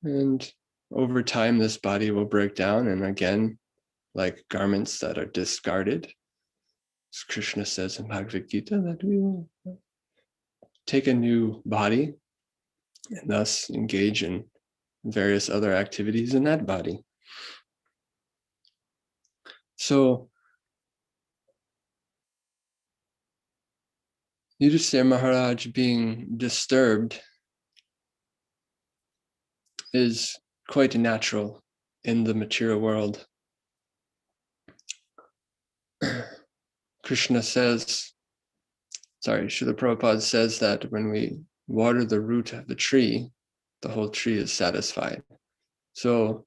and over time this body will break down, and again, like garments that are discarded, as Krishna says in Bhagavad Gita, that we will take a new body and thus engage in various other activities in that body. So Yudhisthira Maharaj being disturbed is quite natural in the material world. Krishna says, Srila Prabhupada says that when we water the root of the tree, the whole tree is satisfied. So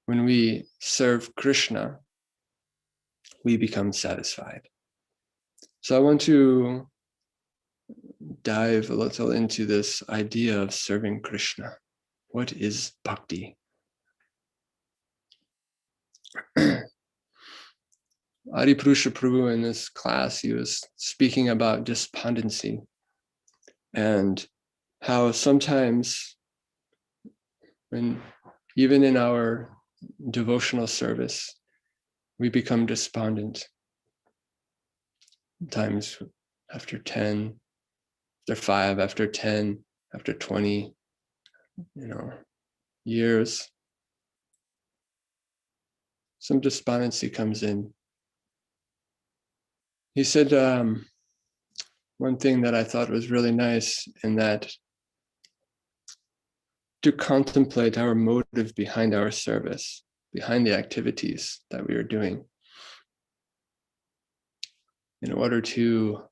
when we serve Krishna, we become satisfied. So I want to dive a little into this idea of serving Krishna. What is bhakti? Adipurusha Prabhu in this class, he was speaking about despondency and how sometimes, when even in our devotional service, we become despondent. Sometimes after 10, after 5, after 10, after 20, years, some despondency comes in. He said one thing that I thought was really nice, in that to contemplate our motive behind our service, behind the activities that we are doing, in order to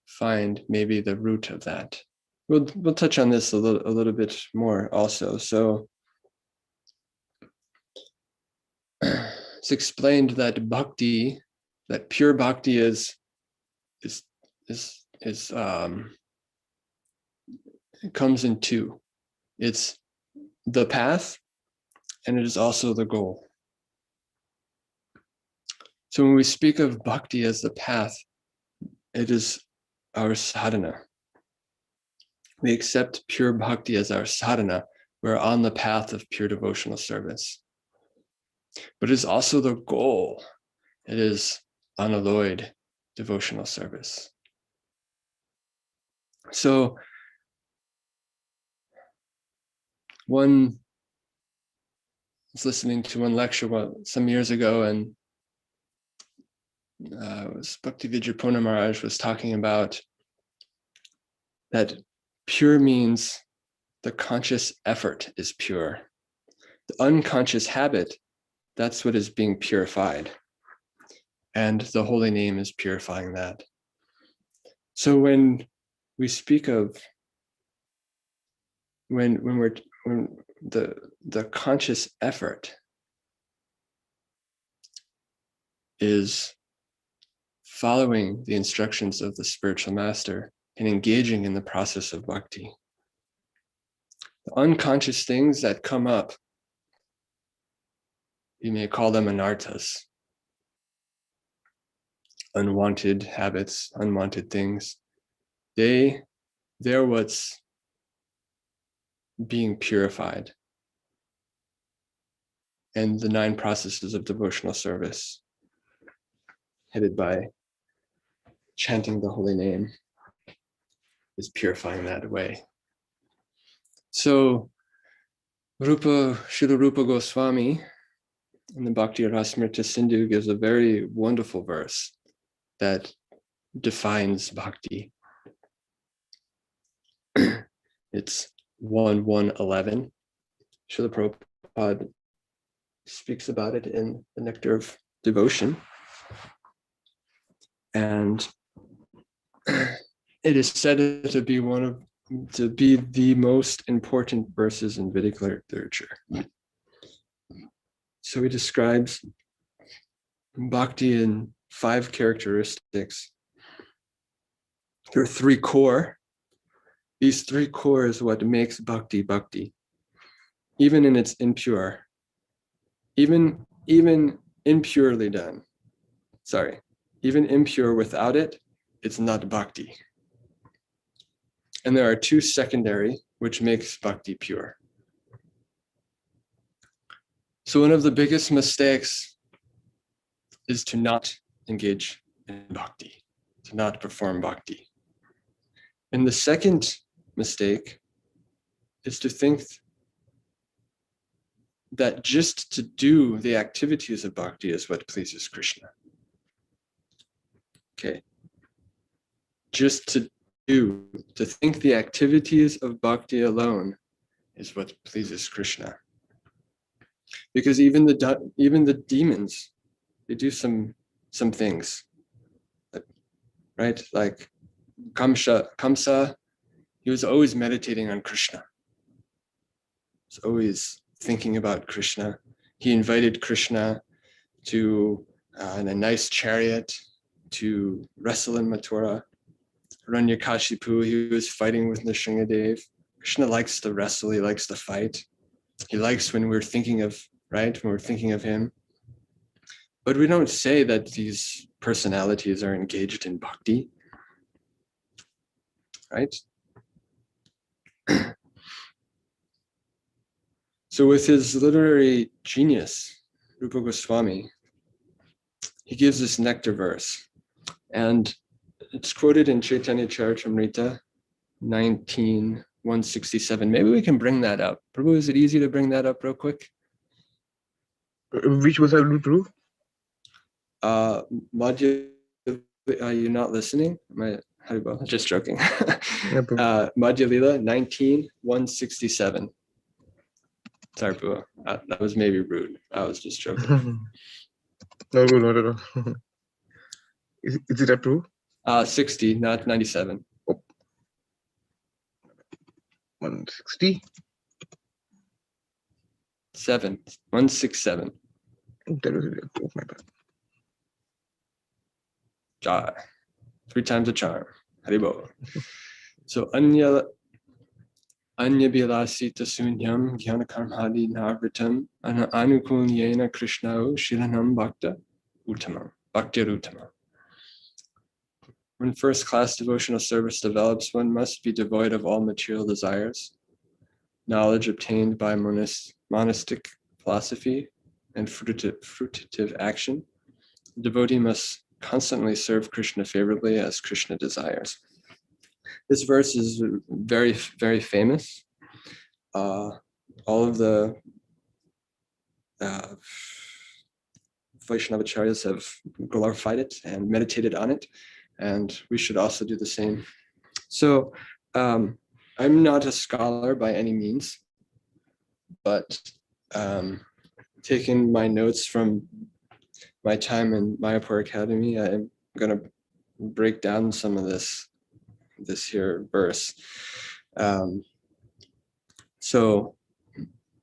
find maybe the root of that. We'll touch on this a little bit more also. So it's explained that bhakti, that pure bhakti is it comes in two. It's the path, and it is also the goal. So when we speak of bhakti as the path, it is our sadhana. We accept pure bhakti as our sadhana. We're on the path of pure devotional service. But it is also the goal. It is unalloyed devotional service. So one was listening to one lecture some years ago, and it was Bhakti Vijayapurna Maharaj was talking about that pure means the conscious effort is pure. The unconscious habit, that's what is being purified. And the holy name is purifying that. So when we speak of, when the conscious effort is following the instructions of the spiritual master and engaging in the process of bhakti, the unconscious things that come up, you may call them anarthas, unwanted habits, unwanted things. They're what's being purified. And the 9 processes of devotional service, headed by chanting the holy name, is purifying that way. So Srila Rupa Goswami in the Bhakti Rasamrita Sindhu gives a very wonderful verse that defines bhakti. It's 1:1:11. Srila Prabhupada speaks about it in the Nectar of Devotion. And it is said to be the most important verses in Vedic literature. So he describes bhakti in 5 characteristics. There are 3 core. These 3 core is what makes bhakti bhakti, even in its impure, even impurely done. Sorry, even impure without it, it's not bhakti. And there are 2 secondary, which makes bhakti pure. So one of the biggest mistakes is to not engage in bhakti, to not perform bhakti. And the second mistake is to think that just to do the activities of bhakti is what pleases Krishna. Okay. Just to think the activities of bhakti alone is what pleases Krishna. Because even the demons, they do some things, right? Like Kamsa, he was always meditating on Krishna. He was always thinking about Krishna. He invited Krishna to in a nice chariot to wrestle in Mathura. Hiranyakashipu, he was fighting with Nrsingadev. Krishna likes to wrestle, he likes to fight. He likes when we're thinking of him. But we don't say that these personalities are engaged in bhakti, right? So with his literary genius, Rupa Goswami, he gives this nectar verse. And it's quoted in Chaitanya Charitamrita 19:167. Maybe we can bring that up. Prabhu, is it easy to bring that up real quick? Which was I will prove? Madhya, are you not listening? Haribol, just joking. Yeah, Prabhu. Madhya Lila 19:167. Sorry, Prabhu. That was maybe rude. I was just joking. No, not at all. Is it a proof? 60, not 97. 160. 167. That was a proof, my bad. Jai. 3 times a charm. Haribol. So Anya Bilasita Sunyam Gyanakarmhadi Navritam Anukulyena Krishnao Shilanam Bhakta Uttamam. Bhakti Uttamam. When first class devotional service develops, one must be devoid of all material desires. Knowledge obtained by monastic philosophy and fruitive action. The devotee must constantly serve Krishna favorably as Krishna desires. This verse is very, very famous. All of the Vaishnavacharyas have glorified it and meditated on it, and we should also do the same. So I'm not a scholar by any means, but taking my notes from my time in Mayapur Academy, I'm going to break down some of this here verse. So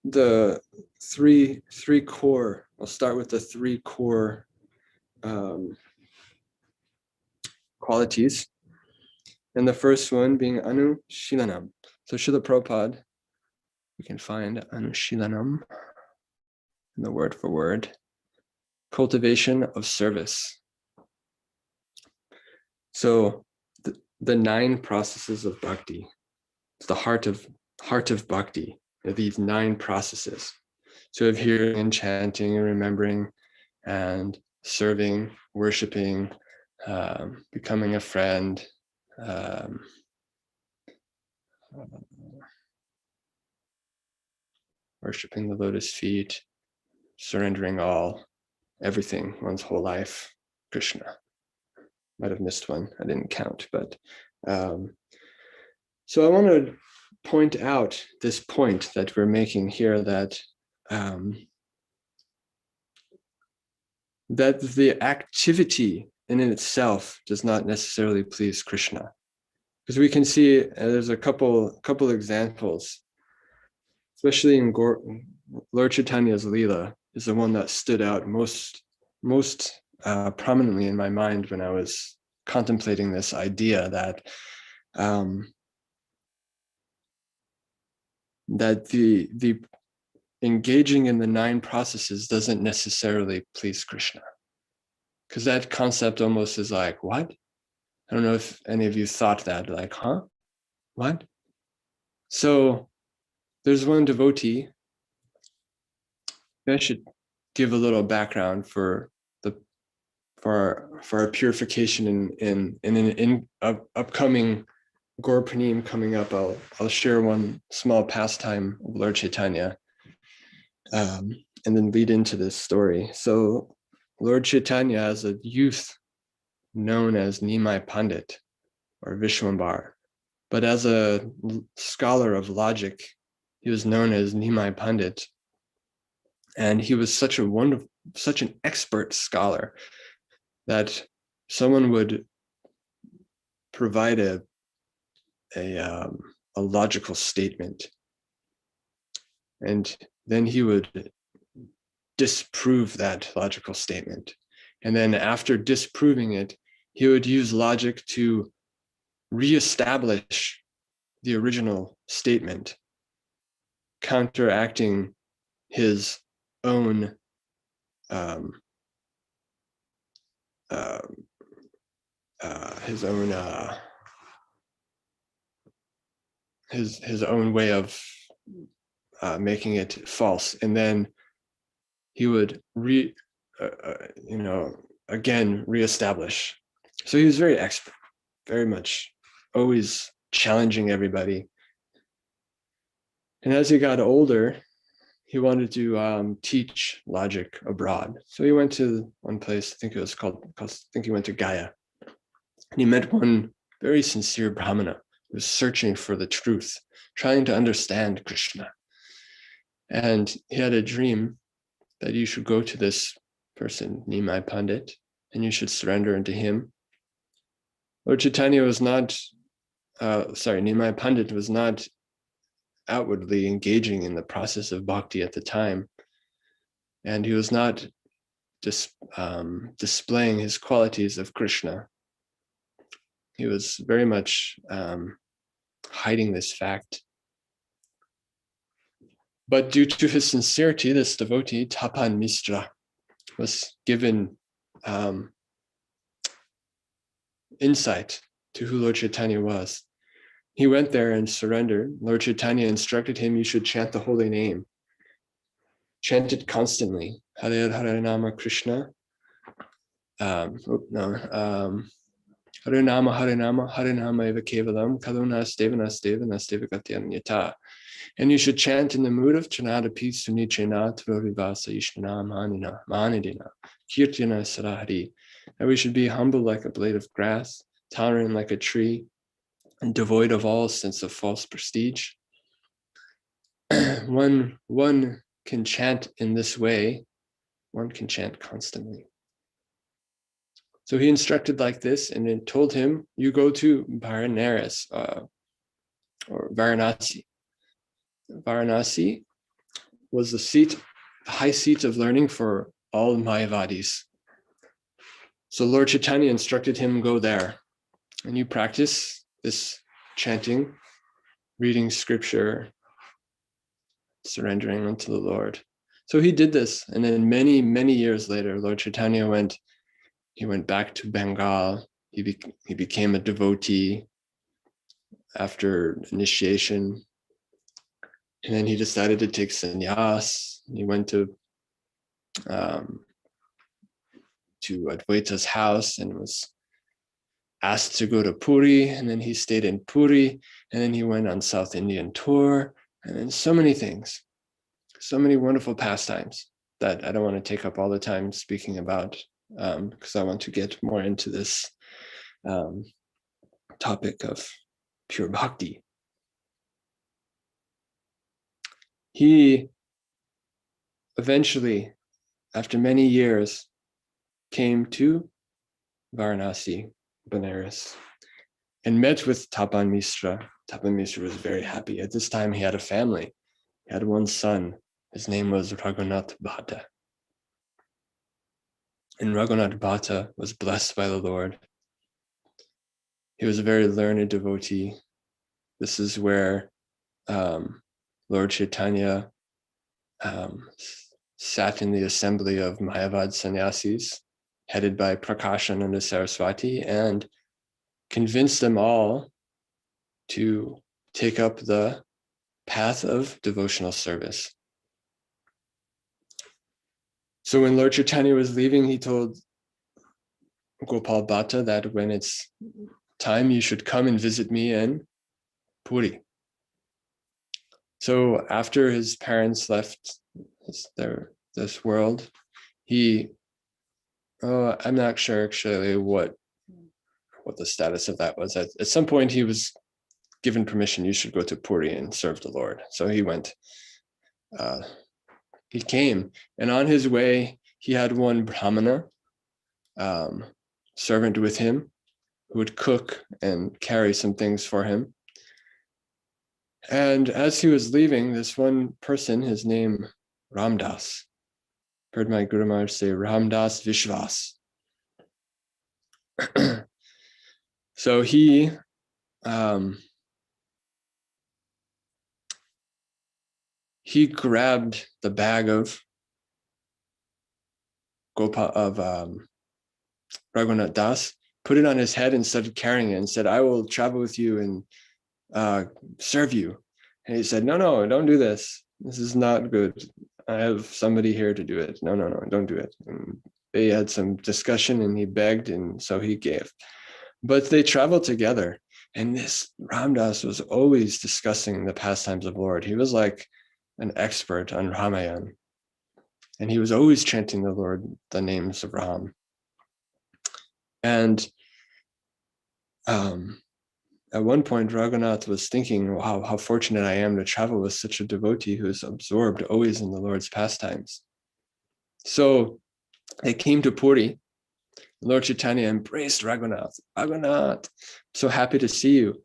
the three core, I'll start with the 3 core qualities. And the first one being Anushilanam. So Srila Prabhupada, we can find Anushilanam in the word for word. Cultivation of service. So the 9 processes of bhakti, it's the heart of bhakti, these 9 processes. So of hearing and chanting and remembering and serving, worshiping, becoming a friend, worshiping the lotus feet, surrendering all, everything, one's whole life, Krishna. Might have missed one, I didn't count, but so I want to point out this point that we're making here, that that the activity in itself does not necessarily please Krishna, because we can see there's a couple examples, especially in Lord Chaitanya's Leela is the one that stood out most prominently in my mind when I was contemplating this idea that that the engaging in the 9 processes doesn't necessarily please Krishna. Because that concept almost is like, what? I don't know if any of you thought that, like, huh? What? So there's one devotee. I should give a little background for our purification in an upcoming Gaur Pranim coming up. I'll share one small pastime of Lord Chaitanya, and then lead into this story. So Lord Chaitanya, as a youth, known as Nimai Pandit or Vishwambar, but as a scholar of logic, he was known as Nimai Pandit, and he was such an expert scholar that someone would provide a logical statement, and then he would disprove that logical statement. And then after disproving it, he would use logic to reestablish the original statement, counteracting his own his own way of making it false. And then he would again reestablish. So he was very expert. very much always challenging everybody. And as he got older, he wanted to teach logic abroad. So he went to one place, I think he went to Gaya. And he met one very sincere Brahmana who was searching for the truth, trying to understand Krishna. And he had a dream that you should go to this person, Nimai Pandit, and you should surrender unto him. Lord Chaitanya was not, Nimai Pandit was not outwardly engaging in the process of bhakti at the time. And he was not displaying his qualities of Krishna. He was very much hiding this fact. But due to his sincerity, this devotee, Tapan Misra, was given insight to who Lord Chaitanya was. He went there and surrendered. Lord Chaitanya instructed him, you should chant the holy name. Chant it constantly. Hare Hare Nama Krishna. Hare Nama Hare Nama Hare Nama Eva Kevalam Kaluna Steva Nasteva Nasteva Gatyanyata. And you should chant in the mood of Chanadapi Sunichena Tvarivasa Ishnana Manina Manidina Kirtina Sarahari. And we should be humble like a blade of grass, tolerant like a tree, and devoid of all sense of false prestige. One can chant in this way, one can chant constantly. So he instructed like this and then told him, you go to Varanasi or Varanasi. Varanasi was the high seat of learning for all Mayavadis. So Lord Chaitanya instructed him, go there and you practice this chanting, reading scripture, surrendering unto the Lord. So he did this. And then many, many years later, Lord Chaitanya went back to Bengal. He became a devotee after initiation. And then he decided to take sannyas. He went to Advaita's house and was asked to go to Puri. And then he stayed in Puri. And then he went on South Indian tour. And then so many things, so many wonderful pastimes that I don't want to take up all the time speaking about because I want to get more into this topic of pure bhakti. He eventually, after many years, came to Varanasi, Benares, and met with Tapan Misra. Tapan Misra was very happy. At this time, he had a family. He had one son. His name was Raghunath Bhatta. And Raghunath Bhatta was blessed by the Lord. He was a very learned devotee. This is where Lord Chaitanya sat in the assembly of Mayavad sannyasis, headed by Prakashananda Saraswati, and convinced them all to take up the path of devotional service. So when Lord Chaitanya was leaving, he told Gopal Bhatta that when it's time, you should come and visit me in Puri. So after his parents left this world, I'm not sure actually what the status of that was. At some point, he was given permission, you should go to Puri and serve the Lord. So he went. He came, and on his way, he had one Brahmana servant with him who would cook and carry some things for him. And as he was leaving, this one person, his name Ramdas, heard my Guru Maharaj say Ramdas Vishwas. So he grabbed the bag of Raghunath Das, put it on his head and started carrying it and said, I will travel with you and serve you. And he said, no, don't do this. This is not good. I have somebody here to do it. No, don't do it. And they had some discussion and he begged, and so he gave. But they traveled together. And this Ramdas was always discussing the pastimes of Lord. He was like an expert on Ramayan. And he was always chanting the Lord, the names of Ram. And at one point, Raghunath was thinking, wow, how fortunate I am to travel with such a devotee who is absorbed always in the Lord's pastimes. So they came to Puri. Lord Chaitanya embraced Raghunath. Raghunath, so happy to see you.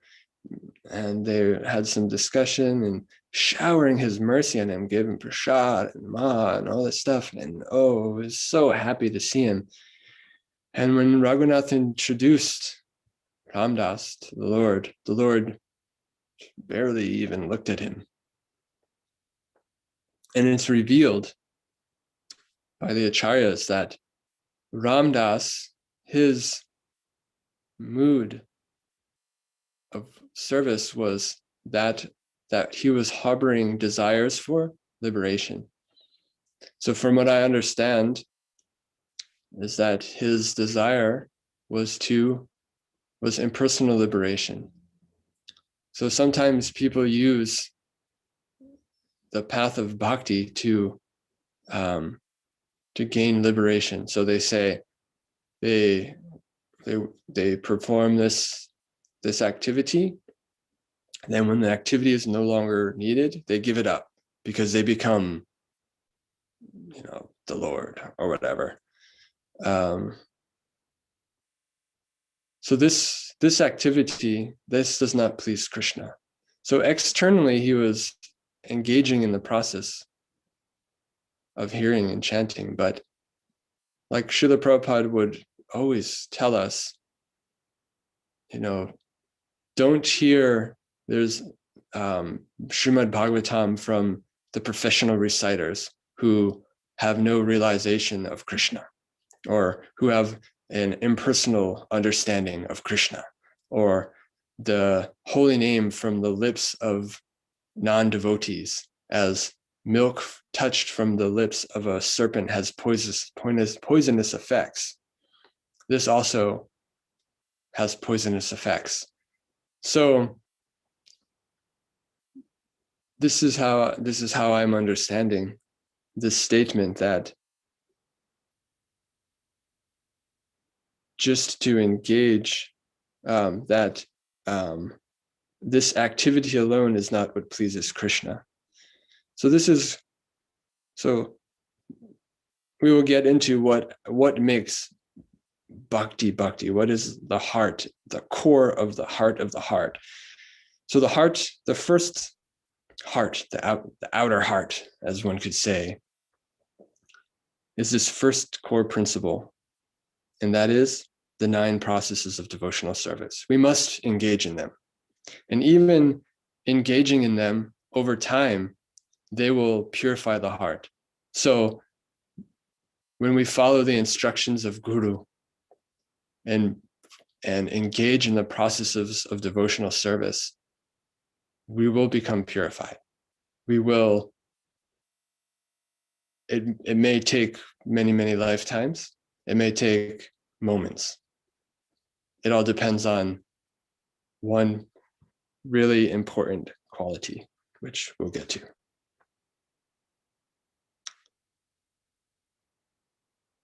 And they had some discussion and showering his mercy on him, gave him prasad and ma and all this stuff. And oh, was so happy to see him. And when Raghunath introduced Ramdas to the Lord barely even looked at him. And it's revealed by the acharyas that Ramdas, his mood of service was that he was harboring desires for liberation. So from what I understand is that his desire was impersonal liberation. So sometimes people use the path of bhakti to gain liberation. So they say they perform this activity. And then when the activity is no longer needed, they give it up because they become, the Lord or whatever. So this activity, this does not please Krishna. So externally, he was engaging in the process of hearing and chanting, but like Srila Prabhupada would always tell us, don't hear, there's Srimad Bhagavatam from the professional reciters who have no realization of Krishna, or who have an impersonal understanding of Krishna, or the holy name from the lips of non-devotees as milk touched from the lips of a serpent has poisonous effects. This also has poisonous effects. So this is how I'm understanding this statement, that just to engage, this activity alone is not what pleases Krishna. So we will get into what makes bhakti. What is the heart, the core of the heart of the heart? So the heart, the first heart, the outer heart, as one could say, is this first core principle, and that is the 9 processes of devotional service. We must engage in them. And even engaging in them over time, they will purify the heart. So when we follow the instructions of Guru and engage in the processes of devotional service, we will become purified. It may take many, many lifetimes. It may take moments. It all depends on one really important quality, which we'll get to.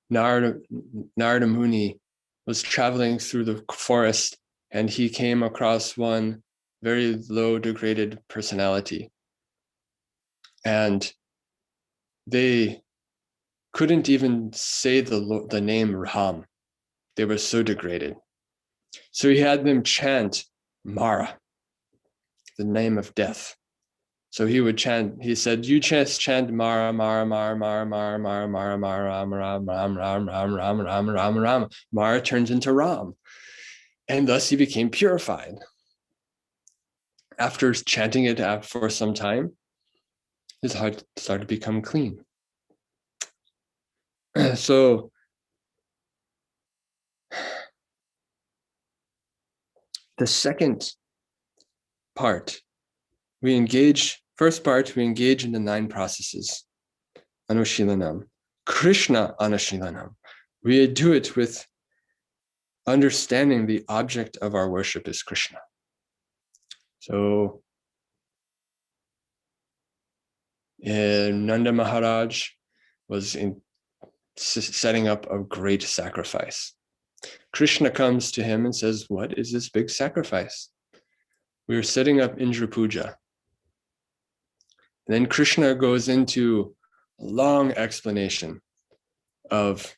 Narada Muni was traveling through the forest, and he came across one very low degraded personality. And they couldn't even say the name Ram. They were so degraded. So he had them chant Mara, the name of death. So he would chant, he said, you just chant Mara, Mara, Mara, Mara, Mara, Mara, Mara, Mara, Ram, Ram, Ram, Ram, Ram, Ram, Ram, Ram, Ram. Mara turns into Ram. And thus he became purified. After chanting it for some time, his heart started to become clean. So the second part, first part, we engage in the 9 processes. Anushilanam. Krishna Anushilanam. We do it with understanding the object of our worship is Krishna. So Nanda Maharaj was setting up a great sacrifice. Krishna comes to him and says, what is this big sacrifice? We are setting up Indra Puja. And then Krishna goes into a long explanation of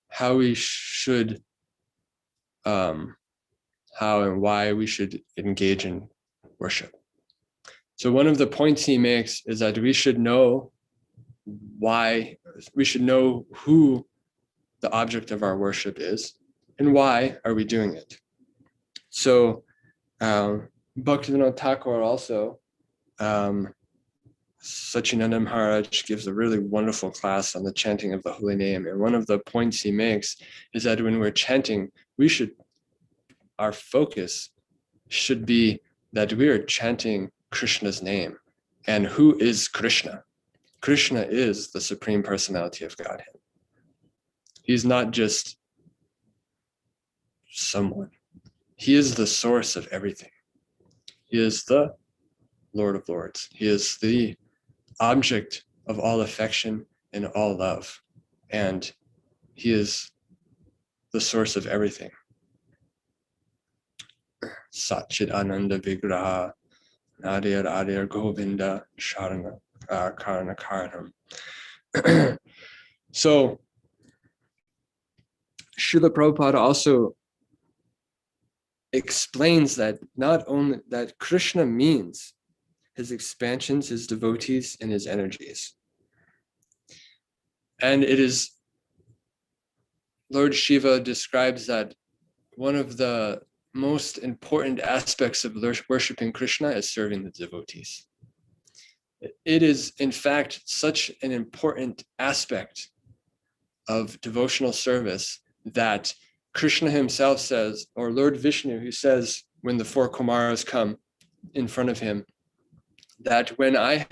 how we should, how and why we should engage in worship. So one of the points he makes is that we should know why, we should know who the object of our worship is and why are we doing it. So Bhaktivinoda Thakur also, Sachinanda Maharaj gives a really wonderful class on the chanting of the holy name. And one of the points he makes is that when we're chanting, our focus should be that we are chanting Krishna's name. And who is Krishna? Krishna is the Supreme Personality of Godhead. He's not just someone. He is the source of everything. He is the Lord of Lords. He is the object of all affection and all love. And he is the source of everything. Satchit Ananda Vigraha Nadir Adir Govinda Sharana Karana Karanam. So Srila Prabhupada also explains that not only that Krishna means his expansions, his devotees, and his energies. And it is, Lord Shiva describes that one of the most important aspects of worshiping Krishna is serving the devotees. It is, in fact, such an important aspect of devotional service that Krishna himself says, or Lord Vishnu, who says when the four Kumaras come in front of him, that when I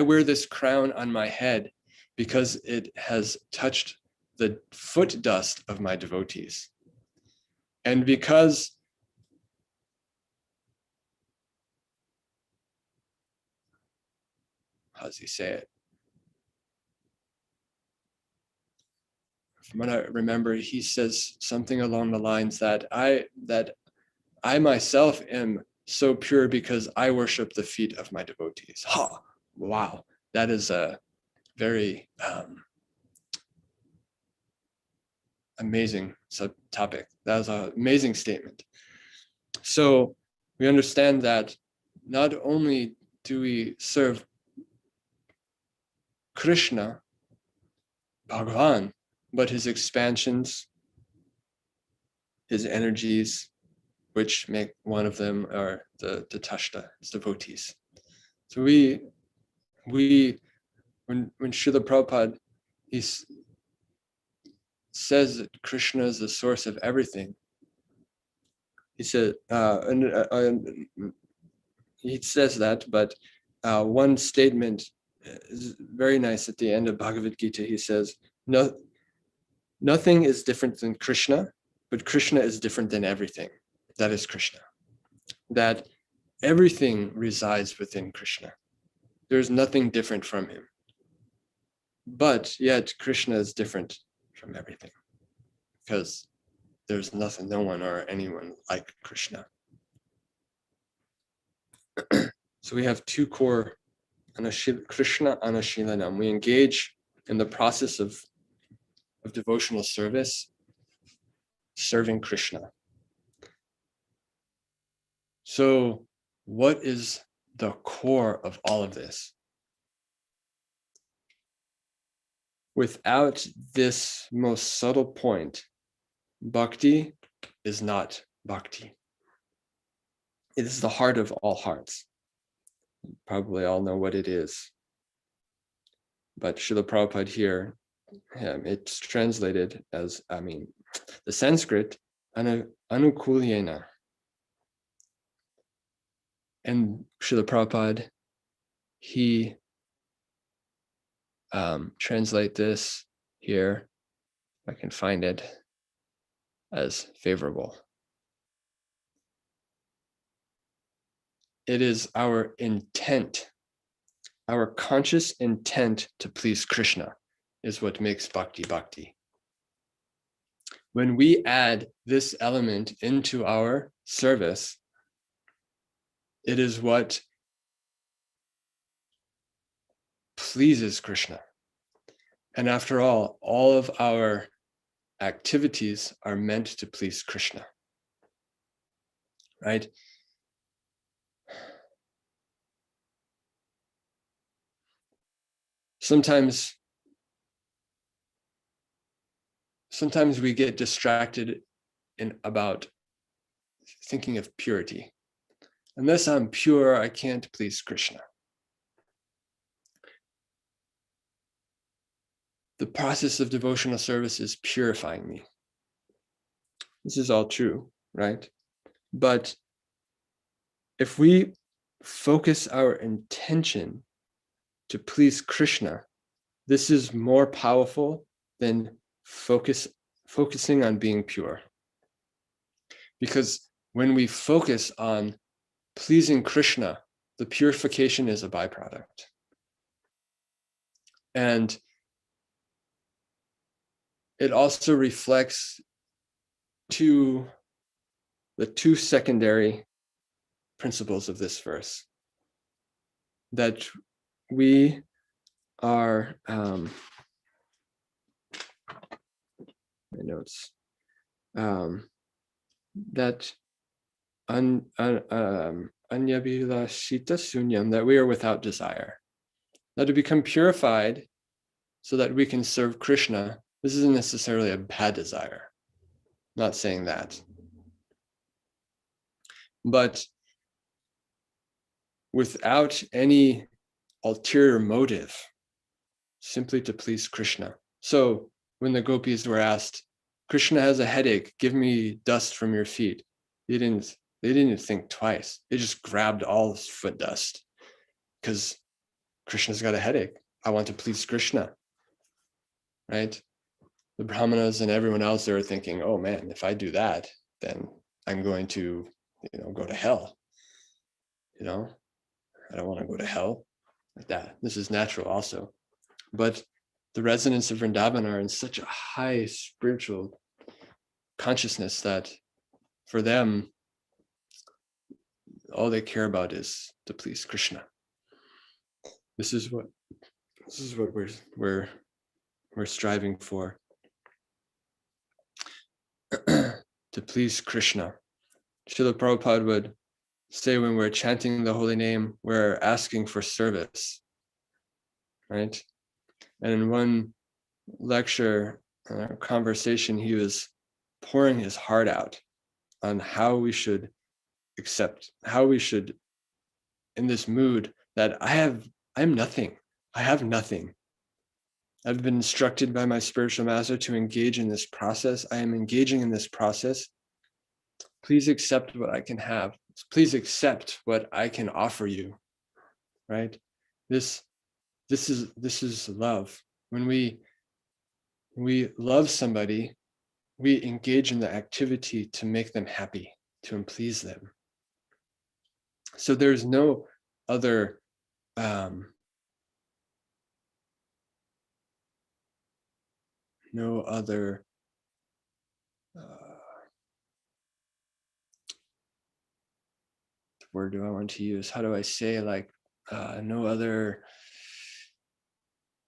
wear this crown on my head because it has touched the foot dust of my devotees. And because how does he say it? From what I remember, he says something along the lines that I myself am so pure because I worship the feet of my devotees. Ha! Wow, that is a very amazing subtopic. That was an amazing statement. So we understand that not only do we serve Krishna, Bhagavan, but his expansions, his energies, which make one of them are the Tashta, his devotees. So when Srila Prabhupada, he says that Krishna is the source of everything. He said, he says that, but one statement is very nice at the end of Bhagavad Gita. He says, nothing is different than Krishna, but Krishna is different than everything. That is Krishna. That everything resides within Krishna. There's nothing different from him. But yet Krishna is different from everything because there's nothing, no one or anyone like Krishna. So we have two core Krishna Anushilanam. We engage in the process of devotional service, serving Krishna. So what is the core of all of this? Without this most subtle point, Bhakti is not Bhakti. It is the heart of all hearts. You probably all know what it is. But Srila Prabhupada here, it's translated as, the Sanskrit, anukulyena. And Srila Prabhupada, he translate this here I can find it as favorable. It is our intent, our conscious intent to please Krishna is what makes bhakti bhakti. When we add this element into our service, it is what pleases Krishna. And after all of our activities are meant to please Krishna, right? Sometimes we get distracted about thinking of purity. Unless I'm pure, I can't please Krishna. The process of devotional service is purifying me. This is all true, right? But if we focus our intention to please Krishna, this is more powerful than focusing on being pure. Because when we focus on pleasing Krishna, the purification is a byproduct. And it also reflects the two secondary principles of this verse, that we are my notes, that anyabhilashita sunyam, that we are without desire. Now, to become purified so that we can serve Krishna, this isn't necessarily a bad desire. I'm not saying that. But without any ulterior motive, simply to please Krishna. So when the gopis were asked, Krishna has a headache, give me dust from your feet, they didn't think twice. They just grabbed all this foot dust because Krishna's got a headache. I want to please Krishna, right? The brahmanas and everyone else, they were thinking, oh man, if I do that, then I'm going to, go to hell. I don't want to go to hell like that. This is natural also. But the residents of Vrindavan are in such a high spiritual consciousness that for them, all they care about is to please Krishna. This is what we're striving for. To please Krishna. Srila Prabhupada would say when we're chanting the holy name, we're asking for service, right? And in one lecture, conversation, he was pouring his heart out on how we should in this mood that I'm nothing. I have nothing. I've been instructed by my spiritual master to engage in this process. I am engaging in this process. Please accept what I can have. Please accept what I can offer you, right? This is love. When we love somebody, we engage in the activity to make them happy, to please them. So there's no other word do I want to use? How do I say,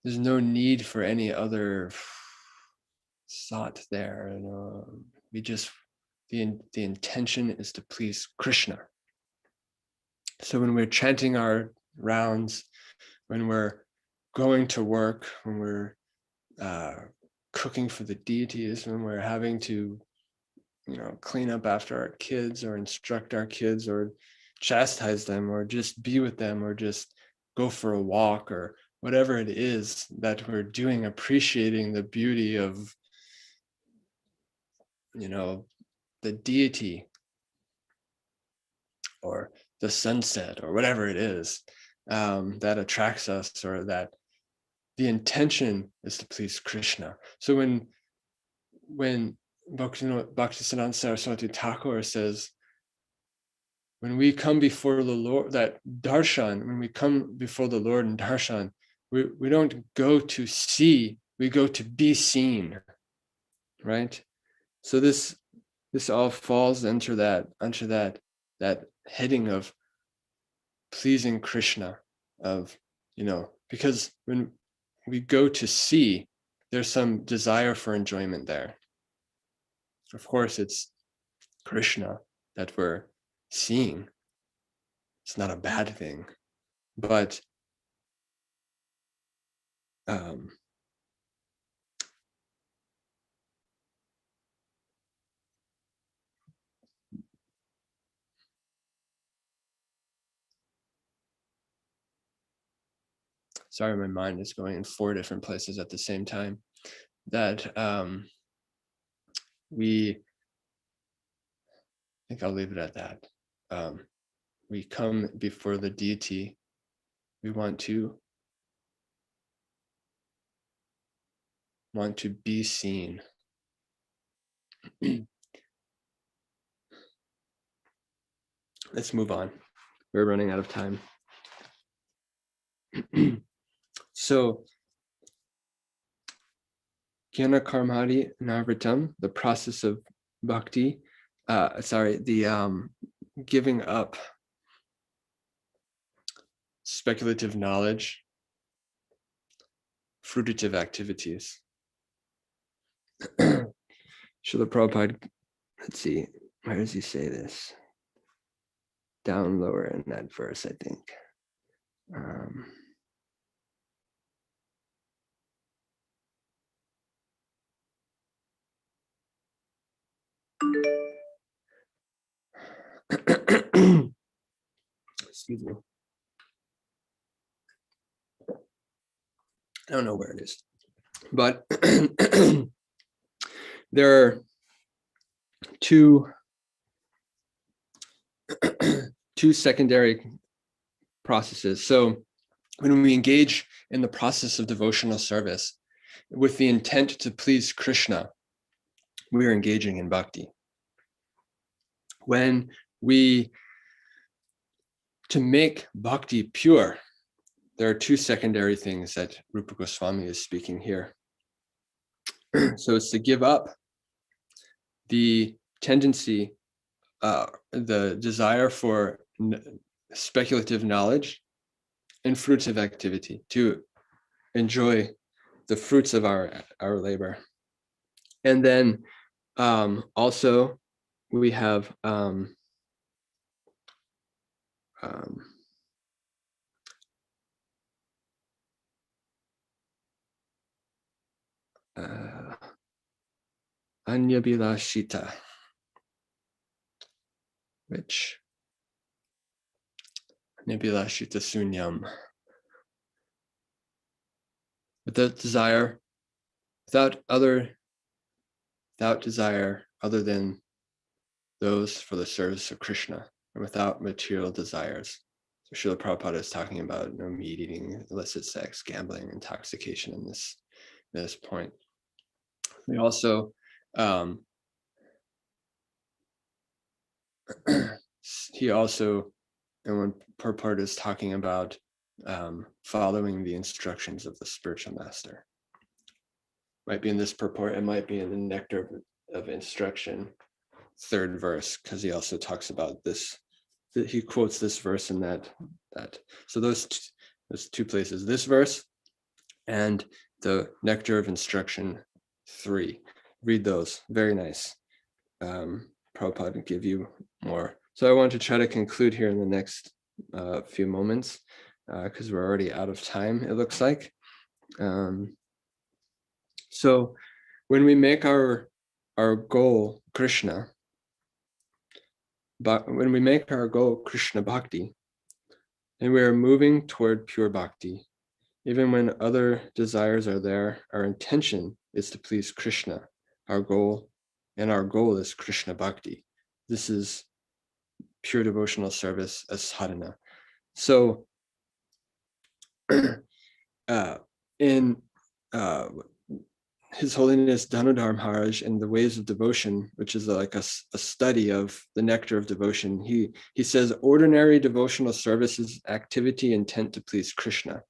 there's no need for any other thought there. The intention is to please Krishna. So when we're chanting our rounds, when we're going to work, when we're cooking for the deities, when we're having to, clean up after our kids or instruct our kids or chastise them or just be with them or just go for a walk or whatever it is that we're doing, appreciating the beauty of, the deity or the sunset or whatever it is that attracts us, or that the intention is to please Krishna. So when when Bhaktisiddhanta Saraswati Thakur says, when we come before the Lord, that darshan, when we come before the Lord in darshan, we don't go to see, we go to be seen, right? So this all falls into that heading of pleasing Krishna, of, because when we go to see, there's some desire for enjoyment there. Of course, it's Krishna that we're seeing. It's not a bad thing, but sorry, my mind is going in 4 different places at the same time. That I think I'll leave it at that. We come before the deity. We want to be seen. Let's move on. We're running out of time. So, Jnana Karmadi Navritam, the process of bhakti, the giving up speculative knowledge, fruitive activities. Srila Prabhupada, let's see, where does he say this? Down lower in that verse, I think. Excuse me. I don't know where it is, but there are two secondary processes. So when we engage in the process of devotional service with the intent to please Krishna, we are engaging in bhakti. When to make bhakti pure, there are two secondary things that Rupa Goswami is speaking here. So it's to give up the tendency, the desire for speculative knowledge and fruitive activity, to enjoy the fruits of our labor. And then also we have Anyabilashita, which Anyabilashita Sunyam, without desire other than those for the service of Krishna, and without material desires. So Srila Prabhupada is talking about meat eating, illicit sex, gambling, intoxication in this point. We also he also, and when Purport is talking about following the instructions of the spiritual master. Might be in this purport, it might be in the Nectar of Instruction, 3rd verse, because he also talks about this. He quotes this verse in that. So those two places, this verse and the Nectar of Instruction 3. Read those, very nice. Prabhupada will give you more. So I want to try to conclude here in the next few moments, because we're already out of time, it looks like. So when we make our goal Krishna, but when we make our goal Krishna Bhakti, and we are moving toward pure Bhakti, even when other desires are there, our intention is to please Krishna, our goal is Krishna Bhakti. This is pure devotional service as sadhana. So His Holiness Dhanodhar Maharaj in the Ways of Devotion, which is like a study of the nectar of devotion, he says ordinary devotional service is activity intent to please Krishna.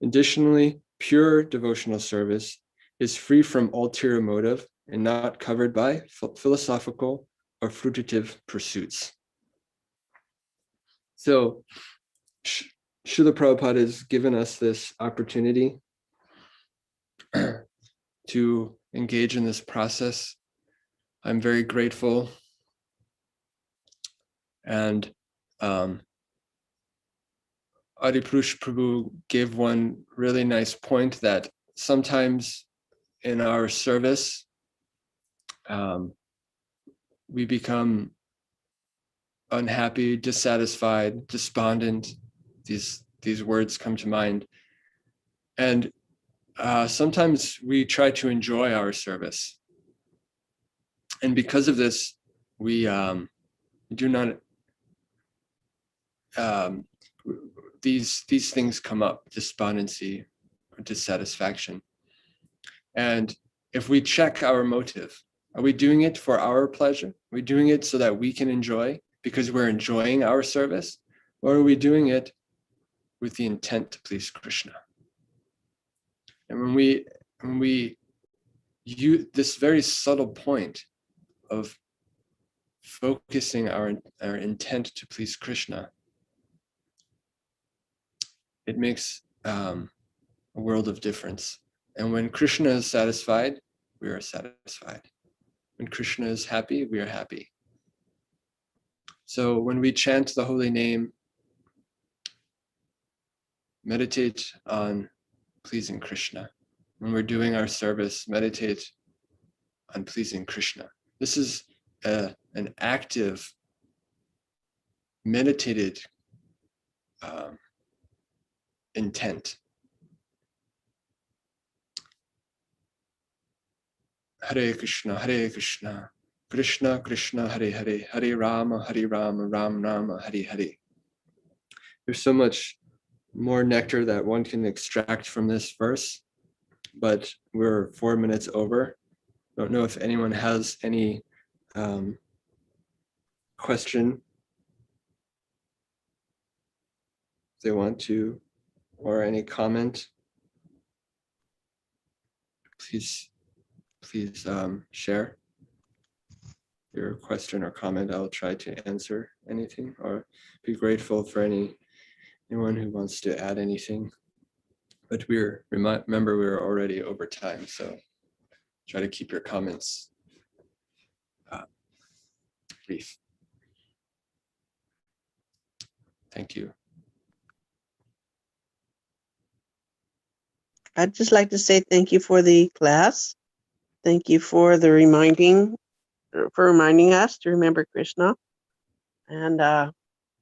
Additionally, pure devotional service is free from ulterior motive and not covered by philosophical or fruitative pursuits. So Srila Prabhupada has given us this opportunity to engage in this process. I'm very grateful. And Adipurush Prabhu gave one really nice point that sometimes in our service, we become unhappy, dissatisfied, despondent. These words come to mind. And sometimes we try to enjoy our service. And because of this, we do not, these things come up, despondency or dissatisfaction. And if we check our motive, are we doing it for our pleasure? Are we doing it so that we can enjoy because we're enjoying our service? Or are we doing it with the intent to please Krishna? And when we use this very subtle point of focusing our intent to please Krishna, it makes a world of difference. And when Krishna is satisfied, we are satisfied. When Krishna is happy, we are happy. So when we chant the holy name, meditate on pleasing Krishna. When we're doing our service, meditate on pleasing Krishna. This is an active, meditated intent. Hare Krishna, Krishna Krishna, Hare Hare, Hare Rama, Ram Rama, Hare Hare. There's so much more nectar that one can extract from this verse, but we're 4 minutes over. Don't know if anyone has any question if they want to, or any comment. Please share your question or comment. I'll try to answer anything or be grateful for anyone who wants to add anything. But remember we're already over time, so try to keep your comments brief. Thank you. I'd just like to say thank you for the class. Thank you for the reminding us to remember Krishna and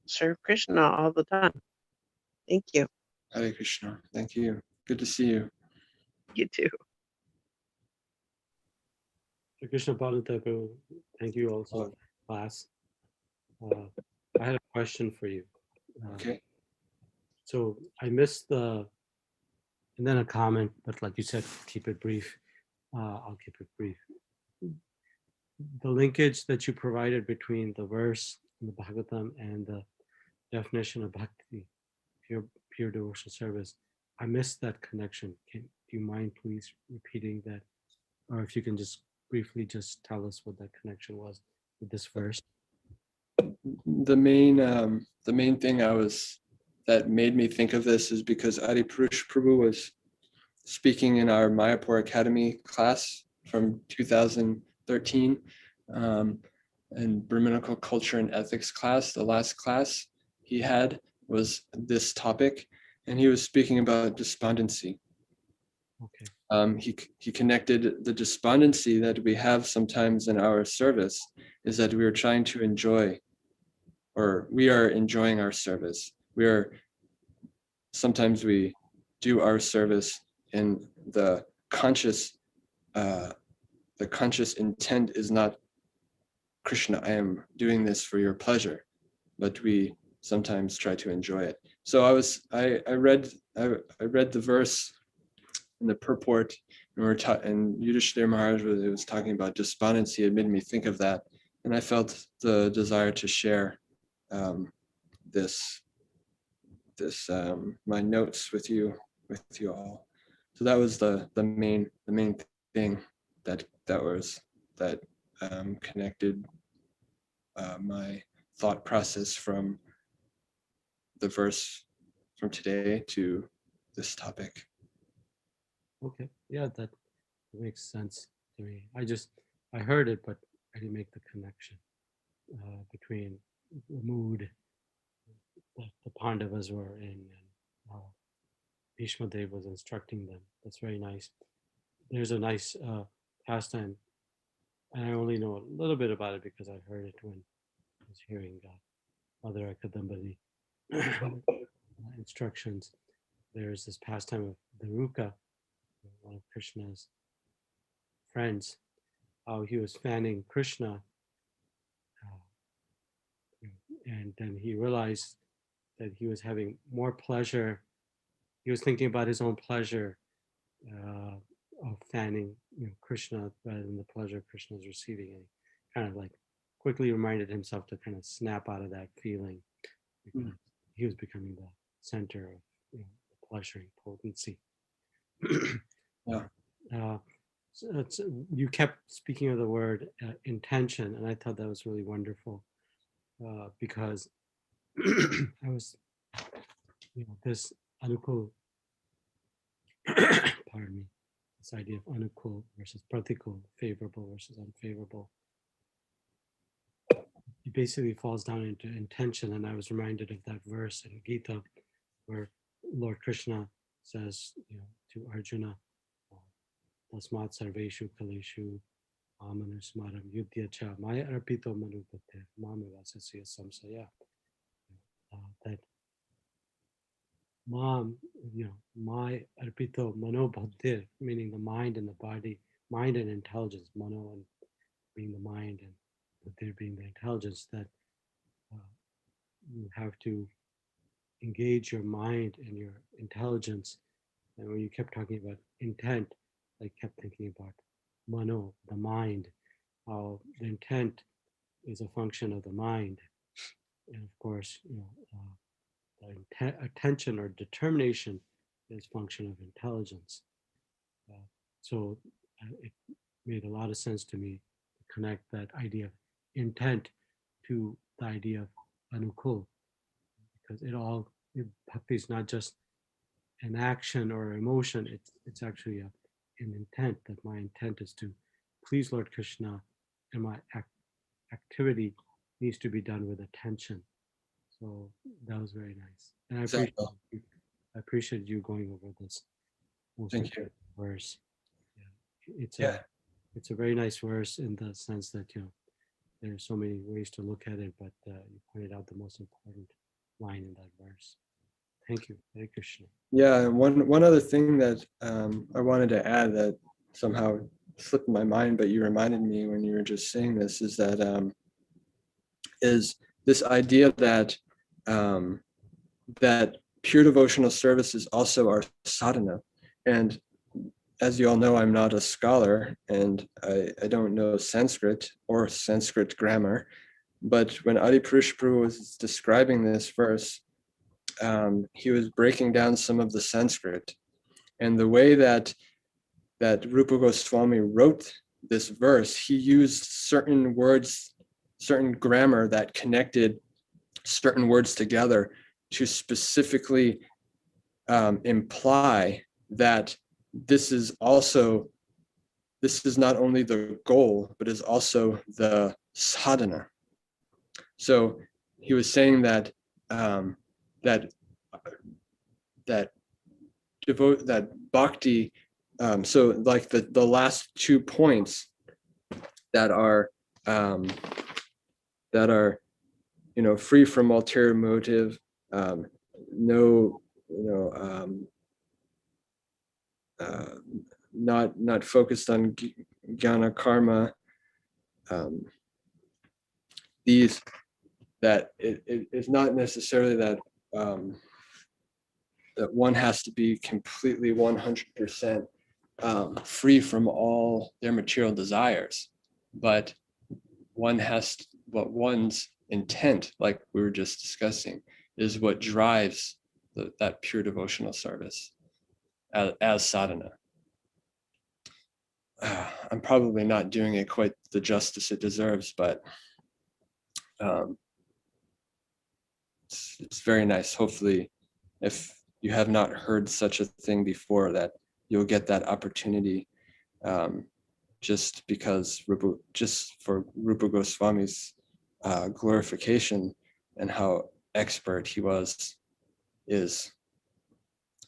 serve Krishna all the time. Thank you. Hare Krishna. Thank you. Good to see you. You too. Krishna Bala Nitai, thank you also, class. I had a question for you. Okay. So I missed and then a comment, but like you said, keep it brief. I'll keep it brief. The linkage that you provided between the verse in the Bhagavatam and the definition of Bhakti, pure devotional service, I missed that connection. Do you mind please repeating that? Or if you can just briefly just tell us what that connection was with this verse. The main thing that made me think of this is because Adipurush Prabhu was speaking in our Mayapur Academy class from 2013 and Brahminical Culture and Ethics class. The last class he had was this topic, and he was speaking about despondency. Okay. He connected the despondency that we have sometimes in our service is that we are trying to enjoy, or we are enjoying our service. Sometimes we do our service in the conscious intent is not Krishna, I am doing this for your pleasure, but we sometimes try to enjoy it. So I read the verse in the purport, and Yudhishthira Maharaj was talking about despondency. It made me think of that, and I felt the desire to share this my notes with you all. So that was the main thing that connected my thought process from the verse from today to this topic. Okay, yeah, that makes sense to me. I heard it, but I didn't make the connection between the mood that the Pandavas were in and how Bhishma Dev was instructing them. That's very nice. There's a nice pastime, and I only know a little bit about it because I heard it when I was hearing Mother Akadambari instructions. There's this pastime of Daruka, one of Krishna's friends, how he was fanning Krishna, and then he realized that he was having more pleasure. He was thinking about his own pleasure of fanning, Krishna rather than the pleasure Krishna is receiving, and he kind of like quickly reminded himself to kind of snap out of that feeling because he was becoming the center of the pleasure and potency. So you kept speaking of the word intention, and I thought that was really wonderful because I was, this anukul, pardon me, this idea of anukul versus pratikul, favorable versus unfavorable. It basically falls down into intention, and I was reminded of that verse in Gita where Lord Krishna says, to Arjuna, Tasmat sarveshu kaleshu amanusmaram yudhya cha maya arpito manupate mamavasasya samsaya. That my arpito manobhadir, meaning the mind and the body, mind and intelligence, mano and being the mind and buddhir being the intelligence, that you have to engage your mind and your intelligence. And when you kept talking about intent, I kept thinking about mano, the mind, how the intent is a function of the mind. And of course, the attention or determination is a function of intelligence. So it made a lot of sense to me to connect that idea of intent to the idea of anukul, because bhakti is not just an action or emotion, it's actually an intent, that my intent is to please Lord Krishna, and my activity needs to be done with attention. So that was very nice, and I appreciate you going over this. Thank you. Verse. Yeah. It's a very nice verse in the sense that there are so many ways to look at it, but you pointed out the most important line in that verse. Thank you. Hare Krishna. Yeah, one other thing that I wanted to add that somehow slipped my mind, but you reminded me when you were just saying this, is that is this idea that that pure devotional service is also our sadhana. And as you all know, I'm not a scholar, and I don't know Sanskrit or Sanskrit grammar. But when Adipurush Prabhu was describing this verse, he was breaking down some of the Sanskrit, and the way that Rupa Goswami wrote this verse, he used certain words, certain grammar that connected certain words together to specifically imply that this is not only the goal, but is also the sadhana. So he was saying that that bhakti, so like the last 2 points that are free from ulterior motive, not focused on jnana karma, these, that it is not necessarily that that one has to be completely 100% free from all their material desires, but one's intent, like we were just discussing, is what drives that pure devotional service as sadhana. I'm probably not doing it quite the justice it deserves, but it's very nice. Hopefully, if you have not heard such a thing before, that you'll get that opportunity, just for Rupa Goswami's glorification and how expert he is.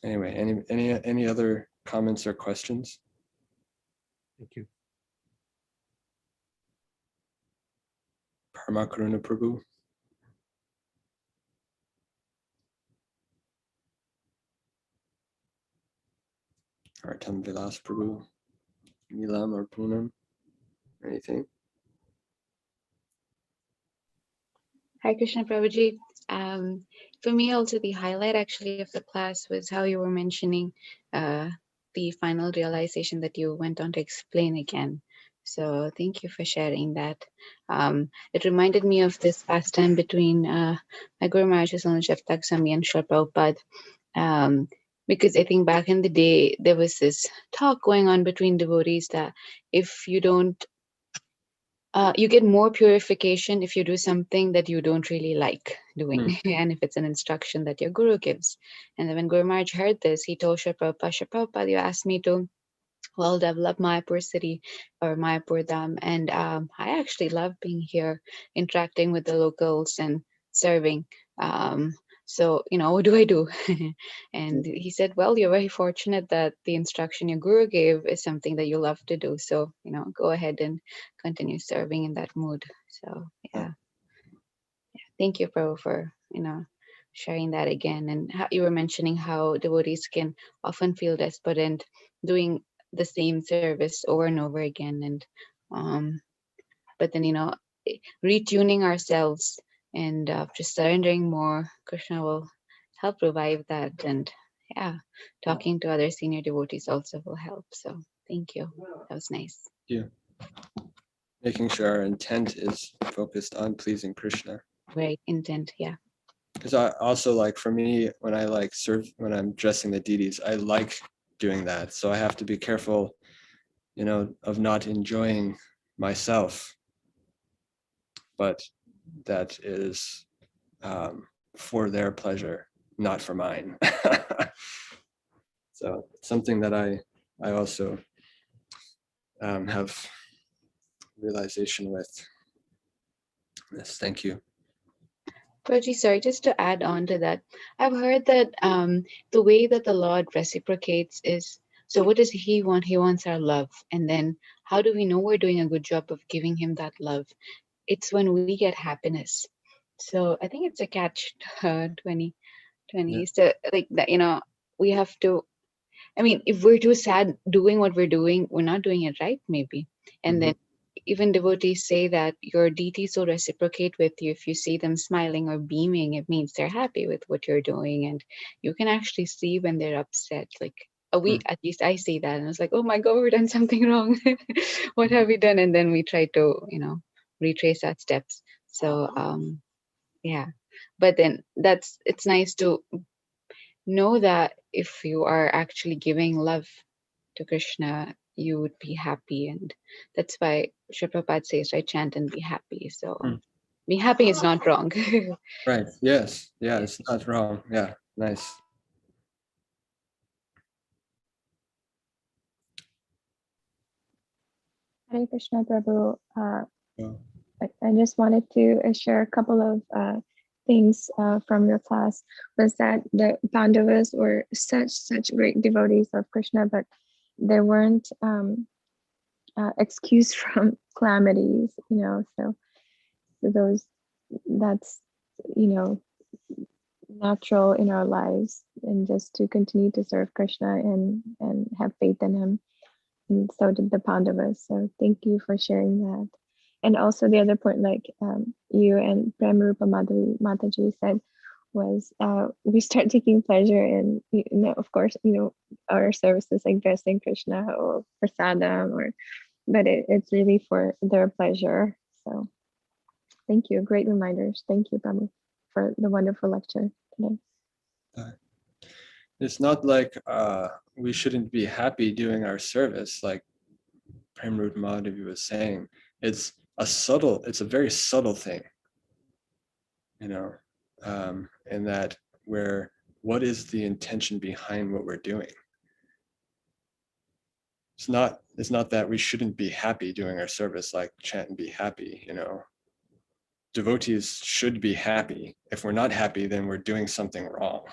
Anyway, any other comments or questions? Thank you. Paramakaruna Prabhu. Artam Vilas Prabhu. Nilam or Poonam. Anything? Hare Krishna Prabhuji. For me also the highlight actually of the class was how you were mentioning the final realization that you went on to explain again. So thank you for sharing that. It reminded me of this pastime between my Guru Maharaj Shalta Swami and Srila Prabhupada. Because I think back in the day, there was this talk going on between devotees that if you don't you get more purification if you do something that you don't really like doing, and if it's an instruction that your guru gives. And then when Guru Maharaj heard this, he told Srila Prabhupada, you asked me to develop Mayapur city or Mayapur Dham, and I actually love being here, interacting with the locals and serving. So, what do I do? And he said, well, you're very fortunate that the instruction your guru gave is something that you love to do. So, go ahead and continue serving in that mood. So, yeah. Thank you, Prabhu, for, sharing that again. And how you were mentioning how devotees can often feel despondent doing the same service over and over again. And, but then, retuning ourselves and just surrendering more, Krishna will help revive that. And talking to other senior devotees also will help. So thank you. That was nice. Yeah. Making sure our intent is focused on pleasing Krishna. Right, intent, yeah. Because I also for me, when I serve, when I'm dressing the deities, I like doing that. So I have to be careful, of not enjoying myself. But that is for their pleasure, not for mine. So something that I also have realization with. Yes, thank you. Prabhuji, sorry, just to add on to that, I've heard that the way that the Lord reciprocates is, so what does he want? He wants our love. And then how do we know we're doing a good job of giving him that love? It's when we get happiness. So I think it's a catch 20. Yeah. So that, we have to, if we're too sad doing what we're doing, we're not doing it right, maybe. And then even devotees say that your deities will reciprocate with you. If you see them smiling or beaming, it means they're happy with what you're doing. And you can actually see when they're upset. At least I see that. And I was like, oh my God, we've done something wrong. What have we done? And then we try to, retrace our steps. So, but then it's nice to know that if you are actually giving love to Krishna, you would be happy. And that's why Srila Prabhupada says, right, chant and be happy. So being happy is not wrong. Right. Yes. Yeah, it's not wrong. Yeah. Nice. Hare Krishna Prabhu. I just wanted to share a couple of things from your class. Was that the Pandavas were such great devotees of Krishna, but they weren't excused from calamities, so that's natural in our lives, and just to continue to serve Krishna and have faith in him. And so did the Pandavas. So thank you for sharing that. And also the other point, you and Prem Rupa Mataji said, was we start taking pleasure in, of course, our services like dressing Krishna or prasadam, but it's really for their pleasure. So thank you. Great reminders. Thank you, Prabhu, for the wonderful lecture today. It's not like we shouldn't be happy doing our service, like Premrud Madhavi was saying. It's a very subtle thing, in that what is the intention behind what we're doing? It's not that we shouldn't be happy doing our service, like chant and be happy, Devotees should be happy. If we're not happy, then we're doing something wrong.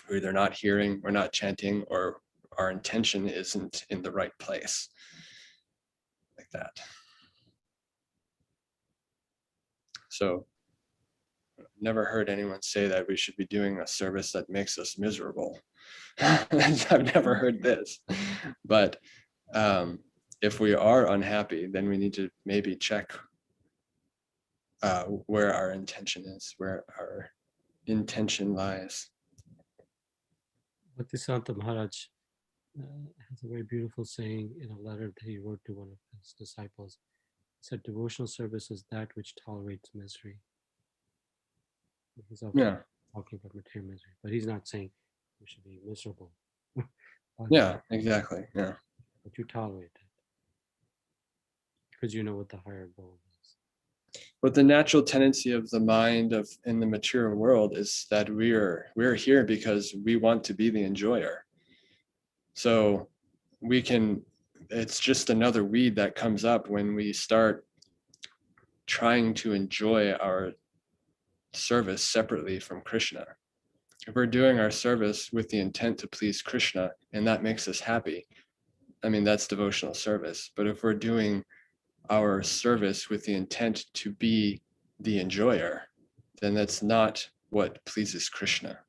We're either not hearing, we're not chanting, or our intention isn't in the right place. Like that. So I've never heard anyone say that we should be doing a service that makes us miserable. I've never heard this. But if we are unhappy, then we need to maybe check where our intention is, where our intention lies. Bhaktisanta Maharaj has a very beautiful saying in a letter that he wrote to one of his disciples. He said, devotional service is that which tolerates misery. He's talking about material misery, but he's not saying we should be miserable. Yeah, exactly. Yeah. But you tolerate it because you know what the higher goal is. But the natural tendency of the mind in the material world is that we're here because we want to be the enjoyer. So it's just another weed that comes up when we start trying to enjoy our service separately from Krishna. If we're doing our service with the intent to please Krishna and that makes us happy, that's devotional service. But if we're doing our service with the intent to be the enjoyer, then that's not what pleases Krishna.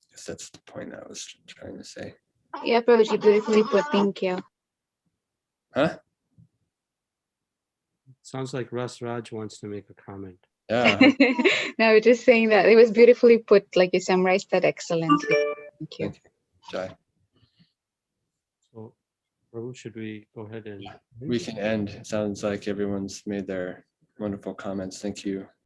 I guess that's the point I was trying to say. Yeah, Prabhuji, beautifully put. Thank you. Huh? Sounds like Russ Raj wants to make a comment. Yeah. No, just saying that it was beautifully put, like you summarized that excellently. Thank you. Thank you, Jai. So, Prabhu, should we go ahead and... We can end. It sounds like everyone's made their wonderful comments. Thank you.